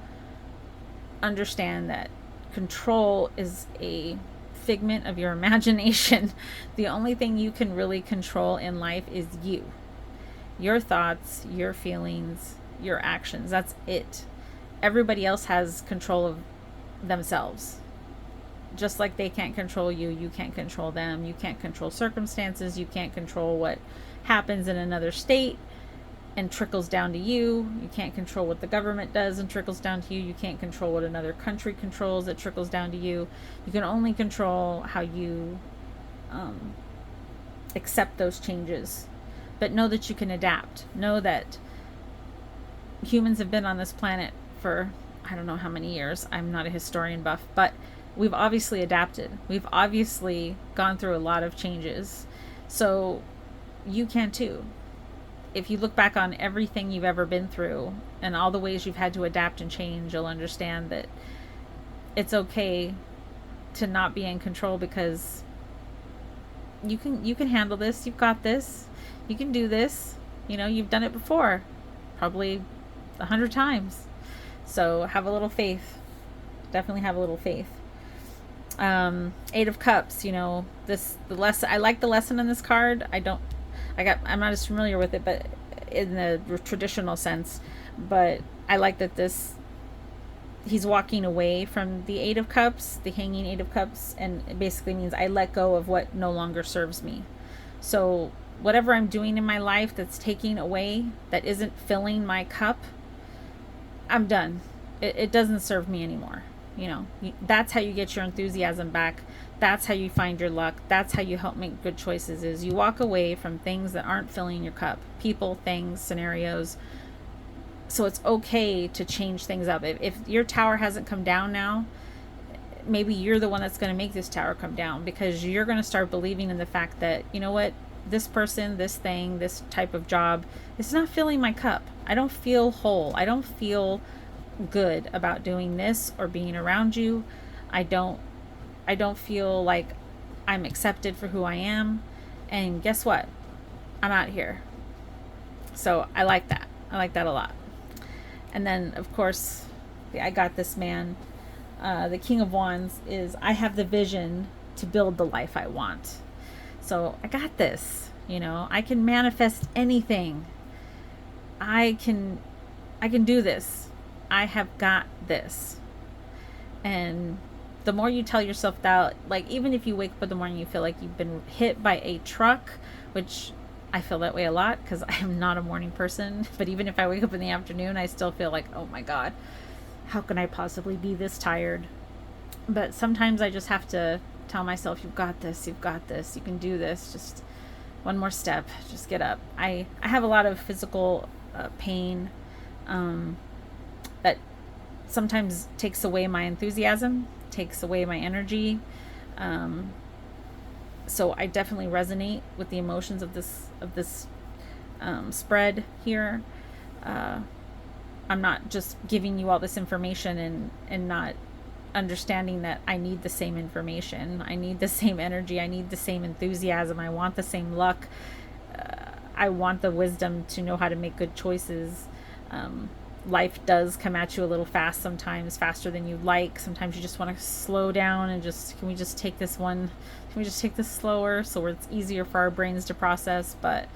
understand that control is a figment of your imagination. The only thing you can really control in life is you, your thoughts, your feelings, your actions. That's it. Everybody else has control of themselves. Just like they can't control you, you can't control them. You can't control circumstances. You can't control what happens in another state and trickles down to you. You can't control what the government does and trickles down to you. You can't control what another country controls that trickles down to you. You can only control how you accept those changes. But know that you can adapt. Know that humans have been on this planet for I don't know how many years. I'm not a historian buff, but we've obviously adapted. We've obviously gone through a lot of changes. So you can too. If you look back on everything you've ever been through and all the ways you've had to adapt and change, you'll understand that it's okay to not be in control, because you can handle this. You've got this. You can do this. You've done it before, probably 100 times. So have a little faith. Definitely have a little faith. Eight of Cups, the lesson, I like the lesson in this card. I'm not as familiar with it, but in the traditional sense, but I like that he's walking away from the Eight of Cups, the hanging Eight of Cups, and it basically means I let go of what no longer serves me. So whatever I'm doing in my life that's taking away, that isn't filling my cup, I'm done. It doesn't serve me anymore. That's how you get your enthusiasm back. That's how you find your luck. That's how you help make good choices, is you walk away from things that aren't filling your cup. People, things, scenarios. So it's okay to change things up. If your tower hasn't come down now, maybe you're the one that's going to make this tower come down, because you're going to start believing in the fact that, you know what, this person, this thing, this type of job, it's not filling my cup. I don't feel whole. I don't feel good about doing this or being around you. I don't feel like I'm accepted for who I am. And guess what? I'm out here. So I like that. I like that a lot. And then, of course, I got this man. The King of Wands is, I have the vision to build the life I want. So I got this. I can manifest anything. I can do this. I have got this. And the more you tell yourself that, like, even if you wake up in the morning, you feel like you've been hit by a truck, which I feel that way a lot because I am not a morning person. But even if I wake up in the afternoon, I still feel like, oh my God, how can I possibly be this tired? But sometimes I just have to tell myself, you've got this, you can do this, just one more step, just get up. I have a lot of physical pain that sometimes takes away my enthusiasm, takes away my energy. So I definitely resonate with the emotions of this spread here. I'm not just giving you all this information and not understanding that I need the same information. I need the same energy. I need the same enthusiasm. I want the same luck. I want the wisdom to know how to make good choices. Life does come at you a little fast sometimes, faster than you'd like. Sometimes you just want to slow down and can we just take this slower so it's easier for our brains to process. But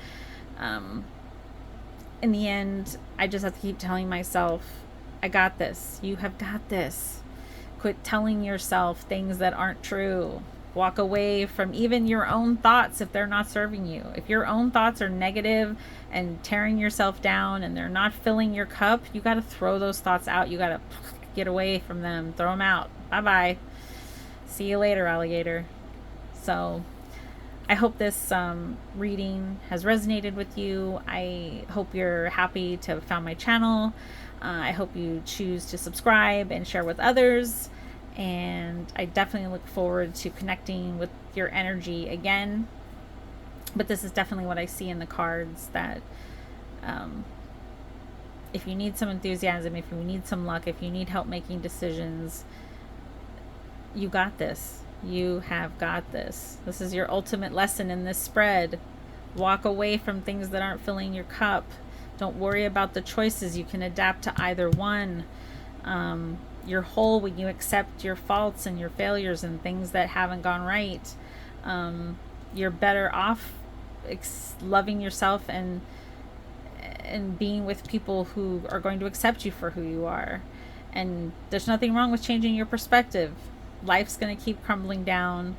in the end, I just have to keep telling myself, I got this. You have got this. Quit telling yourself things that aren't true. Walk away from even your own thoughts if they're not serving you. If your own thoughts are negative and tearing yourself down and they're not filling your cup, you got to throw those thoughts out. You got to get away from them. Throw them out. Bye-bye. See you later, alligator. So I hope this reading has resonated with you. I hope you're happy to have found my channel. I hope you choose to subscribe and share with others. And I definitely look forward to connecting with your energy again. But this is definitely what I see in the cards, that if you need some enthusiasm, if you need some luck, if you need help making decisions, you got this. You have got this. This is your ultimate lesson in this spread. Walk away from things that aren't filling your cup. Don't worry about the choices. You can adapt to either one. You're whole when you accept your faults and your failures and things that haven't gone right. You're better off loving yourself and being with people who are going to accept you for who you are. And there's nothing wrong with changing your perspective. Life's going to keep crumbling down.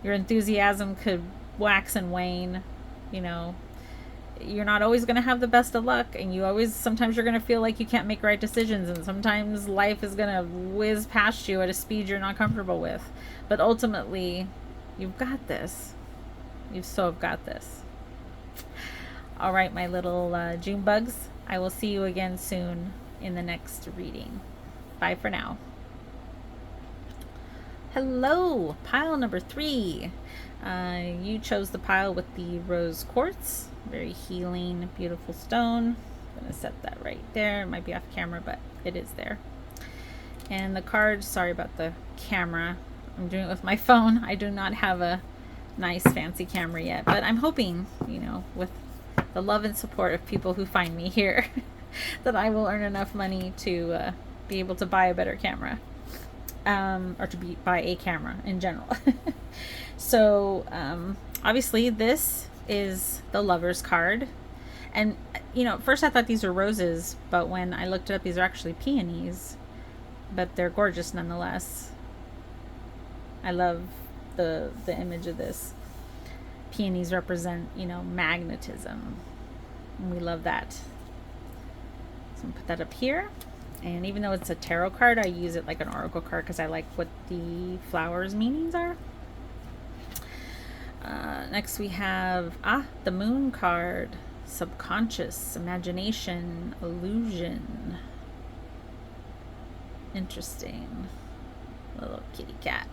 Your enthusiasm could wax and wane. You're not always going to have the best of luck, and sometimes you're going to feel like you can't make right decisions, and sometimes life is going to whiz past you at a speed you're not comfortable with. But ultimately, you've got this. You've so got this. All right, my little June bugs. I will see you again soon in the next reading. Bye for now. Hello, pile number 3. You chose the pile with the rose quartz. Very healing, beautiful stone. I'm going to set that right there. It might be off camera, but it is there. And the card, sorry about the camera. I'm doing it with my phone. I do not have a nice fancy camera yet, but I'm hoping, with the love and support of people who find me here, that I will earn enough money to be able to buy a better camera. Or to buy a camera in general. So obviously this is the Lover's card, and at first I thought these were roses, but when I looked it up, these are actually peonies, but they're gorgeous nonetheless. I love the image of this. peonies represent, you know, magnetism. And we love that. So I'm going to put that up here. And even though it's a tarot card, I use it like an oracle card because I like what the flowers' meanings are. Next we have the moon card. Subconscious, imagination, illusion. Interesting. Little kitty cat.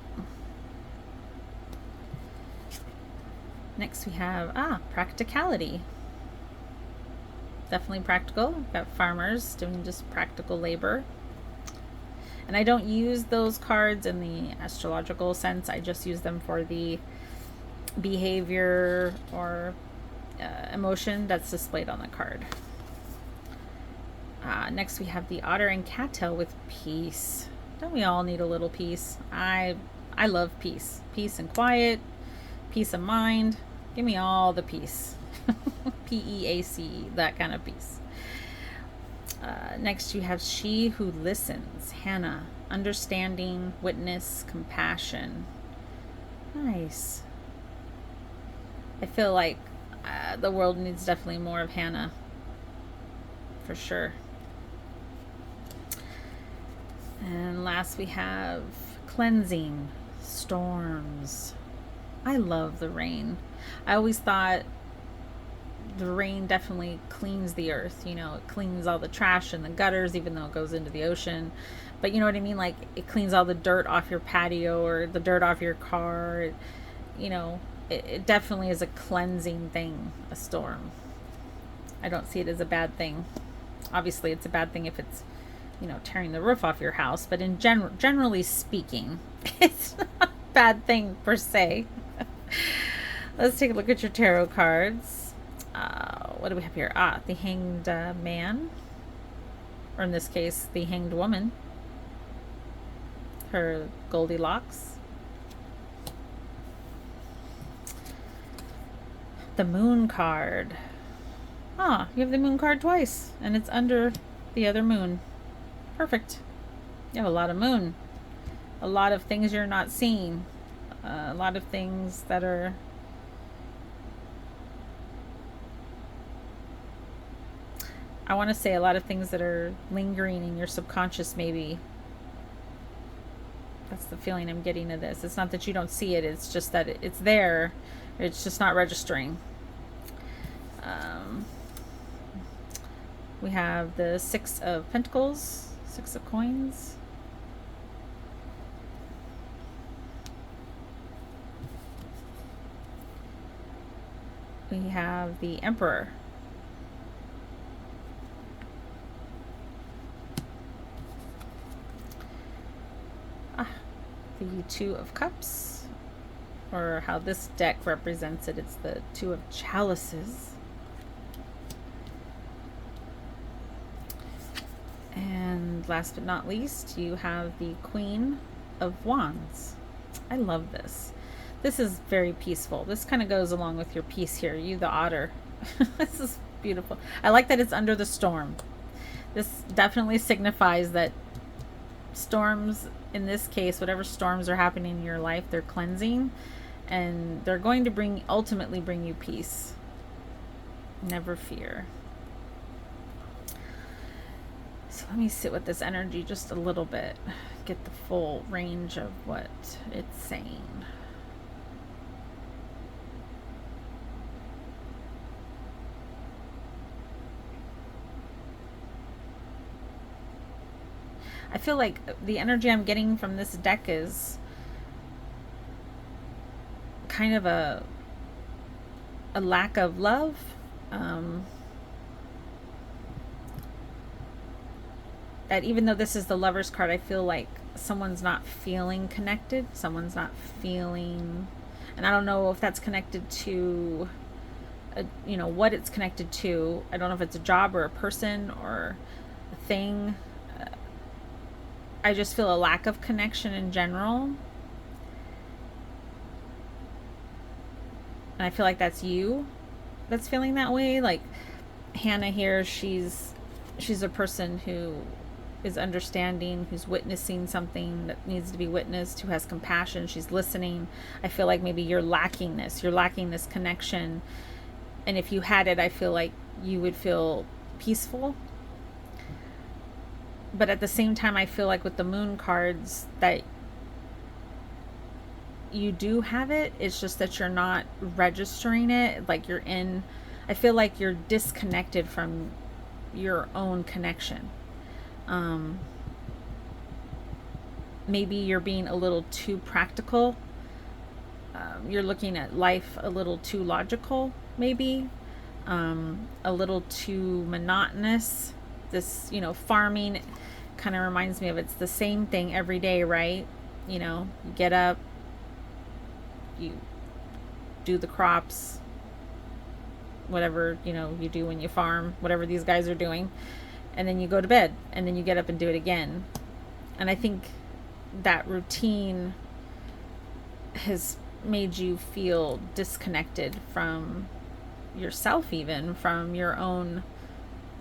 Next we have practicality. Definitely practical. We've got farmers doing just practical labor. And I don't use those cards in the astrological sense. I just use them for the behavior or emotion that's displayed on the card. Next we have the otter and cattail with peace. Don't we all need a little peace? I love peace. Peace and quiet, peace of mind. Give me all the peace. P-E-A-C, that kind of peace. Next you have she who listens. Hannah, understanding, witness, compassion. Nice. I feel like the world needs definitely more of Hannah. For sure. And last we have cleansing, storms. I love the rain. I always thought the rain definitely cleans the earth. You know, it cleans all the trash in the gutters, even though it goes into the ocean. But you know what I mean? Like, it cleans all the dirt off your patio or the dirt off your car. You know, it definitely is a cleansing thing, a storm. I don't see it as a bad thing. Obviously, it's a bad thing if it's, you know, tearing the roof off your house. But in generally speaking, it's not a bad thing per se. Let's take a look at your tarot cards. What do we have here? The Hanged Man. Or in this case, the Hanged Woman. Her Goldilocks. The Moon card. You have the Moon card twice. And it's under the other moon. Perfect. You have a lot of moon. A lot of things you're not seeing. A lot of things that are... I want to say a lot of things that are lingering in your subconscious, maybe. That's the feeling I'm getting of this. It's not that you don't see it. It's just that it's there. It's just not registering. We have the Six of Pentacles, Six of Coins. We have the Emperor. The Two of Cups, or how this deck represents it, it's the Two of Chalices. And last but not least, you have the Queen of Wands. I love this. This is very peaceful. This kind of goes along with your piece here, you the otter. This is beautiful. I like that it's under the storm. This definitely signifies that storms, in this case, whatever storms are happening in your life, they're cleansing, and they're going to ultimately bring you peace. Never fear. So let me sit with this energy just a little bit, get the full range of what it's saying. I feel like the energy I'm getting from this deck is kind of a lack of love. That even though this is the Lover's card, I feel like someone's not feeling connected. Someone's not feeling, and I don't know if that's connected to, you know, what it's connected to. I don't know if it's a job or a person or a thing. I just feel a lack of connection in general. And I feel like that's you that's feeling that way. Like Hannah here, she's a person who is understanding, who's witnessing something that needs to be witnessed, who has compassion, she's listening. I feel like maybe you're lacking this. You're lacking this connection. And if you had it, I feel like you would feel peaceful. But at the same time, I feel like with the moon cards that you do have it. It's just that you're not registering it. Like you're in, I feel like you're disconnected from your own connection. Maybe you're being a little too practical. You're looking at life a little too logical, maybe. A little too monotonous. This, farming kind of reminds me of it's the same thing every day, right? You get up, you do the crops, whatever, you do when you farm, whatever these guys are doing. And then you go to bed and then you get up and do it again. And I think that routine has made you feel disconnected from yourself, even from your own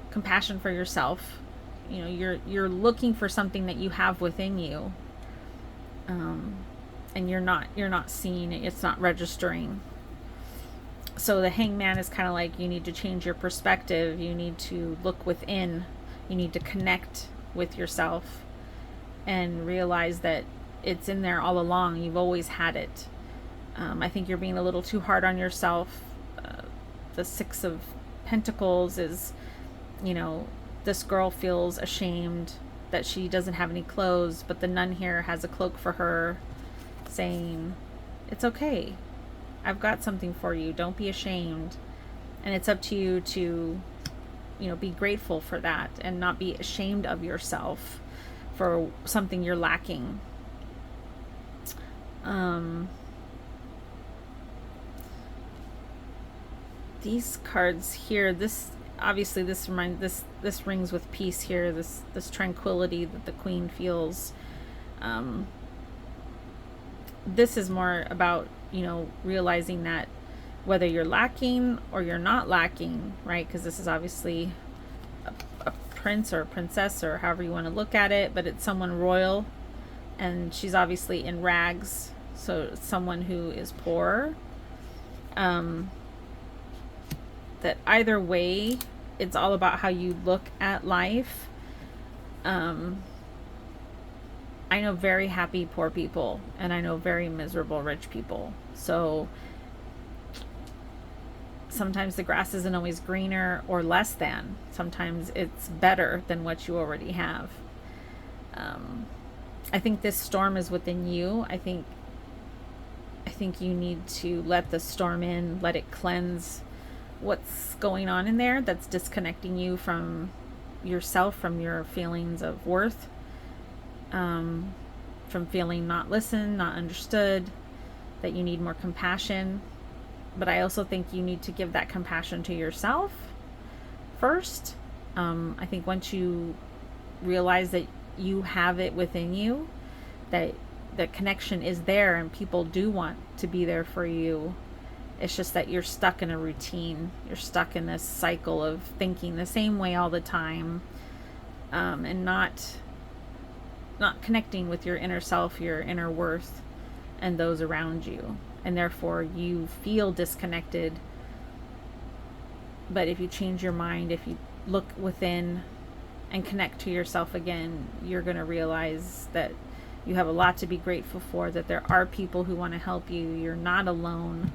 compassion for yourself. You're looking for something that you have within you, and you're not seeing it. It's not registering. So the Hangman is kind of like, you need to change your perspective. You need to look within. You need to connect with yourself and realize that it's in there all along. You've always had it. I think you're being a little too hard on yourself. The Six of Pentacles is, this girl feels ashamed that she doesn't have any clothes, but the nun here has a cloak for her, saying, it's okay. I've got something for you. Don't be ashamed. And it's up to you to, be grateful for that and not be ashamed of yourself for something you're lacking. These cards here, this obviously this rings with peace here, this tranquility that the Queen feels. This is more about, realizing that whether you're lacking or you're not lacking, right? Because this is obviously a prince or a princess, or however you want to look at it, but it's someone royal, and she's obviously in rags, so it's someone who is poor. That either way, it's all about how you look at life. I know very happy poor people, and I know very miserable rich people. So sometimes the grass isn't always greener or less than. Sometimes it's better than what you already have. I think this storm is within you. I think you need to let the storm in, let it cleanse what's going on in there that's disconnecting you from yourself, from your feelings of worth, from feeling not listened, not understood, that you need more compassion. But I also think you need to give that compassion to yourself first. I think once you realize that you have it within you, that the connection is there and people do want to be there for you. It's just that you're stuck in a routine. You're stuck in this cycle of thinking the same way all the time, and not connecting with your inner self, your inner worth, and those around you. And therefore you feel disconnected. But if you change your mind, if you look within and connect to yourself again, you're going to realize that you have a lot to be grateful for, that there are people who want to help you. You're not alone.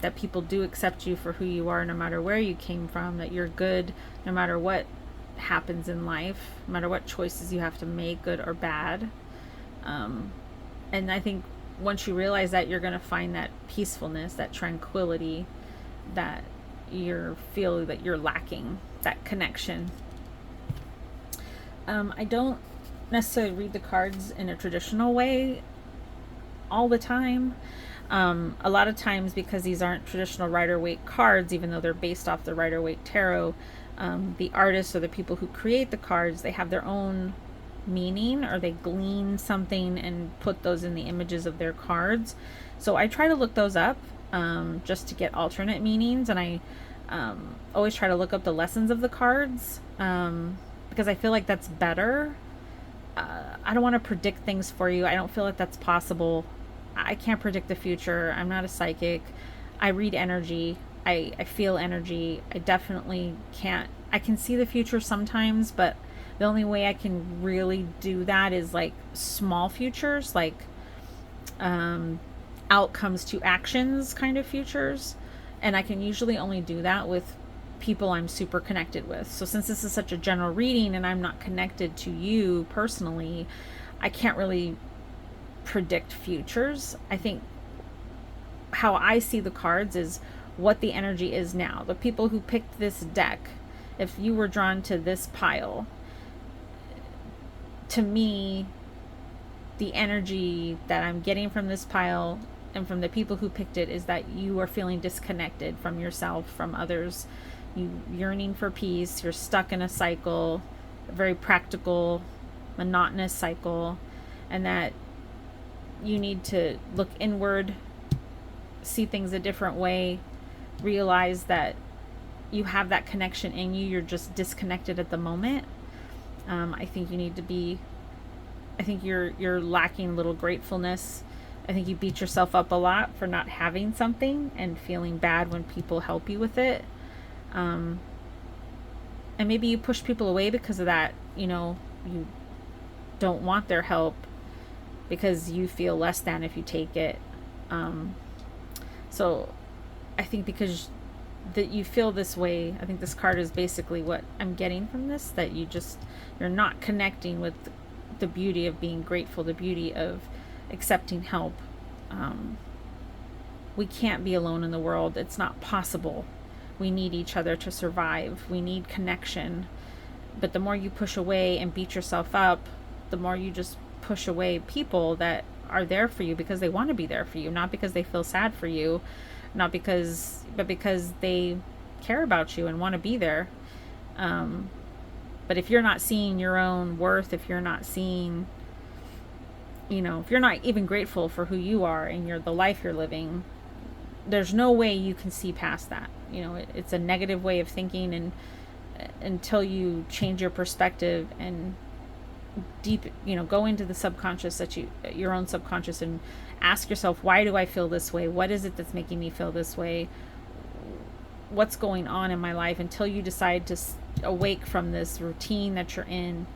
That people do accept you for who you are, no matter where you came from, that you're good no matter what happens in life, no matter what choices you have to make, good or bad. And I think once you realize that, you're going to find that peacefulness, that tranquility that you feel that you're lacking, that connection. I don't necessarily read the cards in a traditional way all the time. A lot of times, because these aren't traditional Rider-Waite cards, even though they're based off the Rider-Waite tarot, the artists or the people who create the cards, they have their own meaning, or they glean something and put those in the images of their cards. So I try to look those up, just to get alternate meanings, and I always try to look up the lessons of the cards, because I feel like that's better. I don't want to predict things for you. I don't feel like that's possible. I can't predict the future. I'm not a psychic. I read energy. I feel energy. I definitely can't. I can see the future sometimes, but the only way I can really do that is like small futures, like outcomes to actions kind of futures. And I can usually only do that with people I'm super connected with. So since this is such a general reading and I'm not connected to you personally, I can't really predict futures. I think how I see the cards is what the energy is now. The people who picked this deck, if you were drawn to this pile, to me, the energy that I'm getting from this pile and from the people who picked it is that you are feeling disconnected from yourself, from others. You yearning for peace. You're stuck in a cycle, a very practical, monotonous cycle, and that you need to look inward, see things a different way, realize that you have that connection in you. You're just disconnected at the moment. I think you need to be. I think you're lacking a little gratefulness. I think you beat yourself up a lot for not having something and feeling bad when people help you with it. And maybe you push people away because of that. You don't want their help because you feel less than if you take it. So I think because that you feel this way, I think this card is basically what I'm getting from this, that you're not connecting with the beauty of being grateful, the beauty of accepting help. We can't be alone in the world. It's not possible. We need each other to survive. We need connection. But the more you push away and beat yourself up, the more you just push away people that are there for you because they want to be there for you, not because they feel sad for you, but because they care about you and want to be there. But if you're not seeing your own worth, if you're not seeing, if you're not even grateful for who you are and the life you're living, there's no way you can see past that. It's a negative way of thinking, and until you change your perspective and go into the subconscious, your own subconscious, and ask yourself, why do I feel this way? What is it that's making me feel this way? What's going on in my life? Until you decide to awake from this routine that you're in,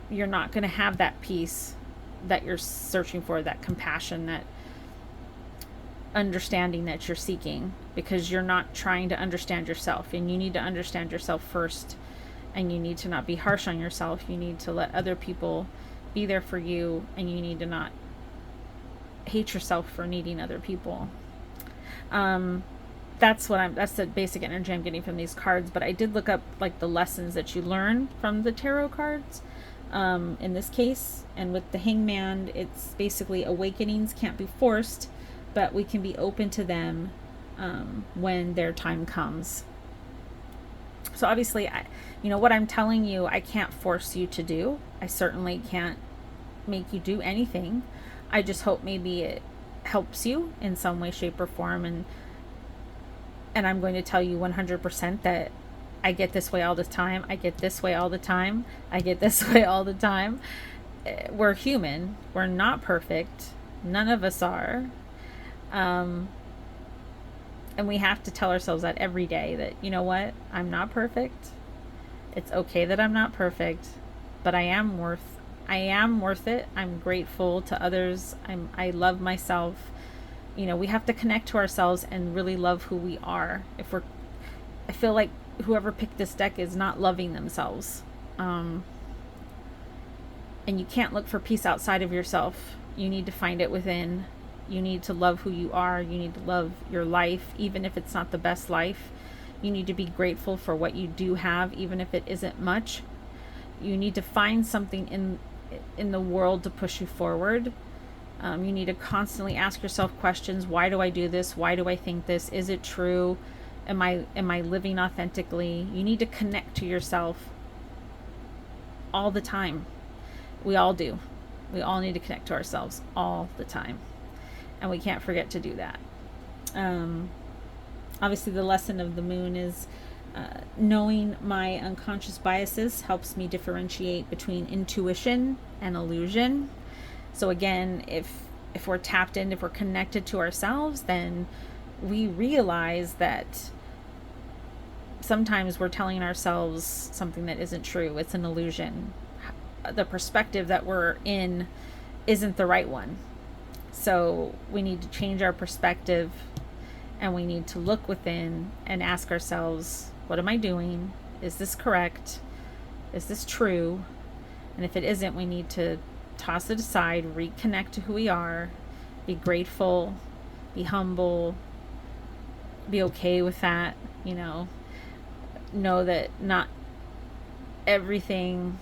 you're not going to have that peace that you're searching for, that compassion, that understanding that you're seeking, because you're not trying to understand yourself. And you need to understand yourself first, and you need to not be harsh on yourself. You need to let other people be there for you, and you need to not hate yourself for needing other people. That's the basic energy I'm getting from these cards. But I did look up like the lessons that you learn from the tarot cards in this case. And with the Hangman, it's basically awakenings can't be forced, but we can be open to them when their time comes. So obviously, what I'm telling you, I can't force you to do. I certainly can't make you do anything. I just hope maybe it helps you in some way, shape, or form. And I'm going to tell you 100% that I get this way all the time. I get this way all the time. I get this way all the time. We're human. We're not perfect. None of us are. And we have to tell ourselves that every day, that, you know what? I'm not perfect. It's okay that I'm not perfect, but I am worth it. I'm grateful to others. I love myself. We have to connect to ourselves and really love who we are. I feel like whoever picked this deck is not loving themselves. And you can't look for peace outside of yourself. You need to find it within. You need to love who you are. You need to love your life, even if it's not the best life. You need to be grateful for what you do have, even if it isn't much. You need to find something in the world to push you forward. You need to constantly ask yourself questions. Why do I do this? Why do I think this? Is it true? Am I living authentically? You need to connect to yourself all the time. We all do. We all need to connect to ourselves all the time. And we can't forget to do that. Obviously, the lesson of the moon is Knowing my unconscious biases helps me differentiate between intuition and illusion. So again, if we're tapped in, if we're connected to ourselves, then we realize that sometimes we're telling ourselves something that isn't true. It's an illusion. The perspective that we're in isn't the right one. So we need to change our perspective, and we need to look within and ask ourselves, what am I doing? Is this correct? Is this true? And if it isn't, we need to toss it aside, reconnect to who we are, be grateful, be humble, be okay with that, know that not everything,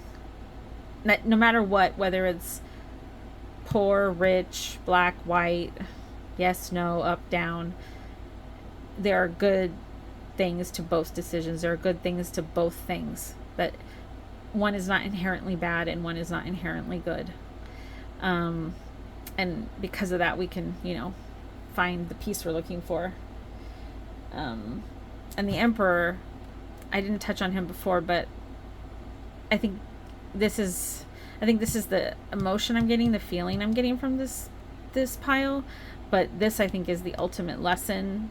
that no matter what, whether it's poor, rich, black, white, yes, no, up, down, there are good things to both decisions. There are good things to both things. That one is not inherently bad and one is not inherently good. And because of that, we can, find the peace we're looking for. And the Emperor, I didn't touch on him before, but I think this is the emotion I'm getting, the feeling I'm getting from this pile. But this, I think, is the ultimate lesson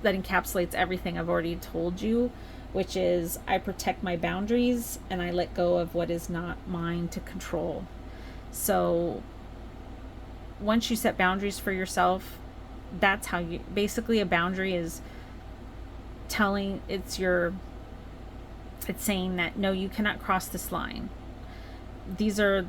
that encapsulates everything I've already told you, which is I protect my boundaries and I let go of what is not mine to control. So once you set boundaries for yourself, that's how you, basically a boundary is it's saying that no, you cannot cross this line. These are,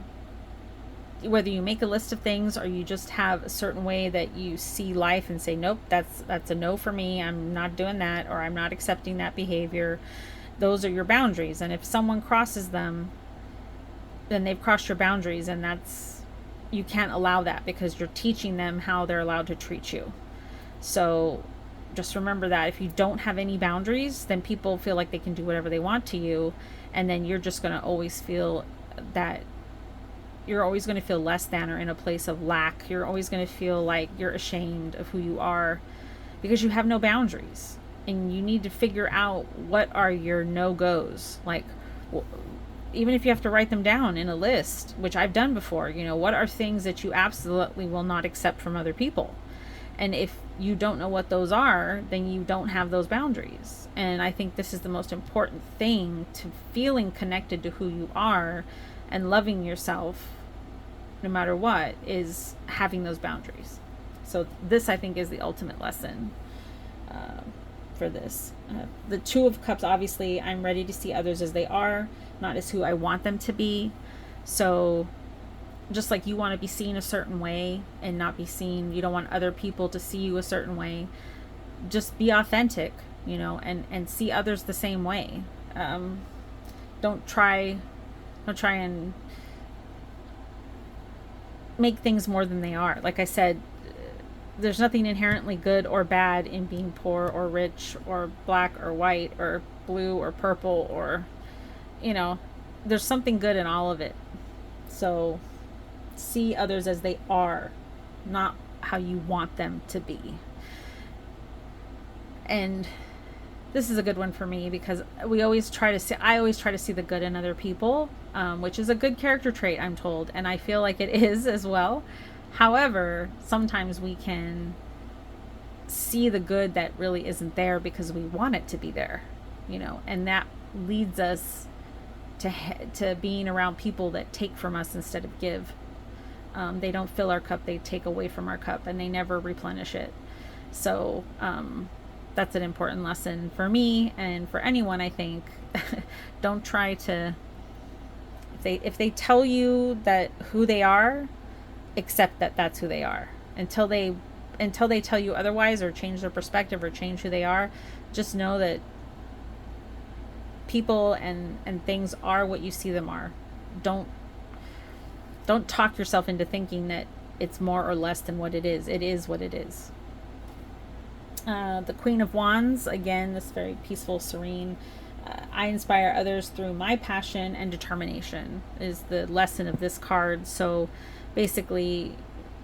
whether you make a list of things or you just have a certain way that you see life and say, nope, that's a no for me, I'm not doing that, or I'm not accepting that behavior. Those are your boundaries. And if someone crosses them, then they've crossed your boundaries, and you can't allow that, because you're teaching them how they're allowed to treat you. So just remember that if you don't have any boundaries, then people feel like they can do whatever they want to you, and then you're just going to always feel that you're always going to feel less than or in a place of lack. You're always going to feel like you're ashamed of who you are because you have no boundaries. And you need to figure out what are your no-goes. Like, even if you have to write them down in a list, which I've done before, what are things that you absolutely will not accept from other people? And if you don't know what those are, then you don't have those boundaries. And I think this is the most important thing to feeling connected to who you are and loving yourself no matter what, is having those boundaries. So this, I think, is the ultimate lesson for this. The Two of Cups, obviously, I'm ready to see others as they are, not as who I want them to be. So just like you want to be seen a certain way and not be seen, you don't want other people to see you a certain way. Just be authentic, and see others the same way. Don't try and make things more than they are. Like I said, there's nothing inherently good or bad in being poor or rich or black or white or blue or purple, or there's something good in all of it. So see others as they are, not how you want them to be. And this is a good one for me, because I always try to see the good in other people, which is a good character trait, I'm told, and I feel like it is as well. However, sometimes we can see the good that really isn't there because we want it to be there, and that leads us to being around people that take from us instead of give. They don't fill our cup, they take away from our cup, and they never replenish it. So that's an important lesson for me and for anyone, I think. Don't try to, if they tell you that who they are, accept that that's who they are. Until they tell you otherwise, or change their perspective, or change who they are, just know that people and things are what you see them are. Don't talk yourself into thinking that it's more or less than what it is. It is what it is. The Queen of Wands, again, this very peaceful, serene. I inspire others through my passion and determination is the lesson of this card. So basically,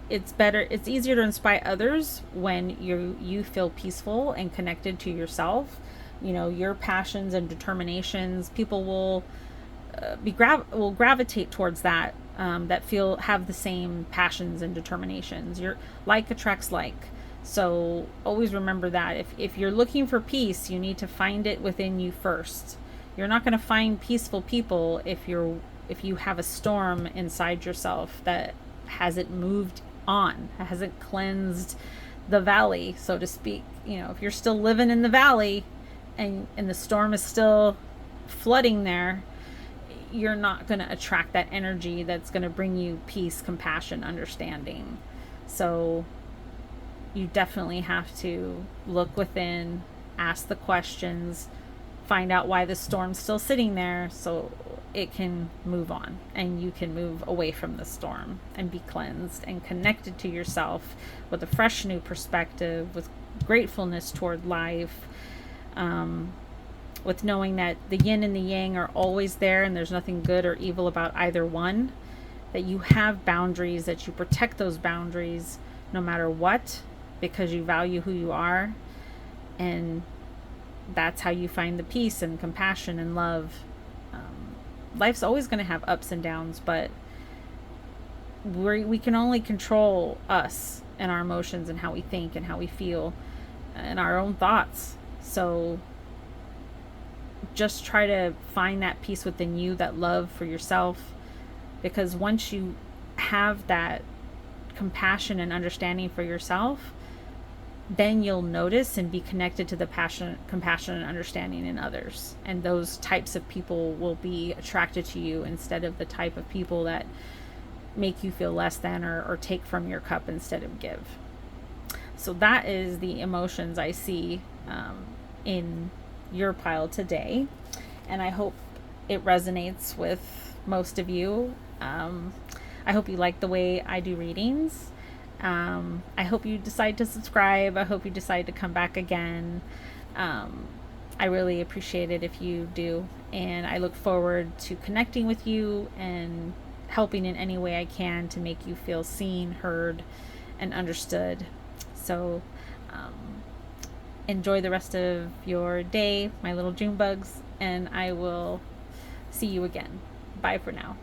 it's easier to inspire others when you feel peaceful and connected to yourself. You know, your passions and determinations, people will will gravitate towards that, that feel have the same passions and determinations. Your like attracts like. So always remember that if you're looking for peace, you need to find it within you first. You're not going to find peaceful people if you have a storm inside yourself that hasn't moved on, hasn't cleansed the valley, so to speak. You know, if you're still living in the valley and the storm is still flooding there, you're not going to attract that energy that's going to bring you peace, compassion, understanding. So you definitely have to look within, ask the questions, find out why the storm's still sitting there so it can move on and you can move away from the storm and be cleansed and connected to yourself with a fresh new perspective, with gratefulness toward life, with knowing that the yin and the yang are always there and there's nothing good or evil about either one, that you have boundaries, that you protect those boundaries no matter what, because you value who you are. And that's how you find the peace and compassion and love. Life's always going to have ups and downs, but we can only control us and our emotions and how we think and how we feel and our own thoughts. So just try to find that peace within you, that love for yourself, because once you have that compassion and understanding for yourself, then you'll notice and be connected to the passion, compassion, and understanding in others. And those types of people will be attracted to you instead of the type of people that make you feel less than or take from your cup instead of give. So that is the emotions I see in your pile today. And I hope it resonates with most of you. I hope you like the way I do readings. I hope you decide to subscribe. I hope you decide to come back again. I really appreciate it if you do. And I look forward to connecting with you and helping in any way I can to make you feel seen, heard, and understood. So enjoy the rest of your day, my little June bugs, and I will see you again. Bye for now.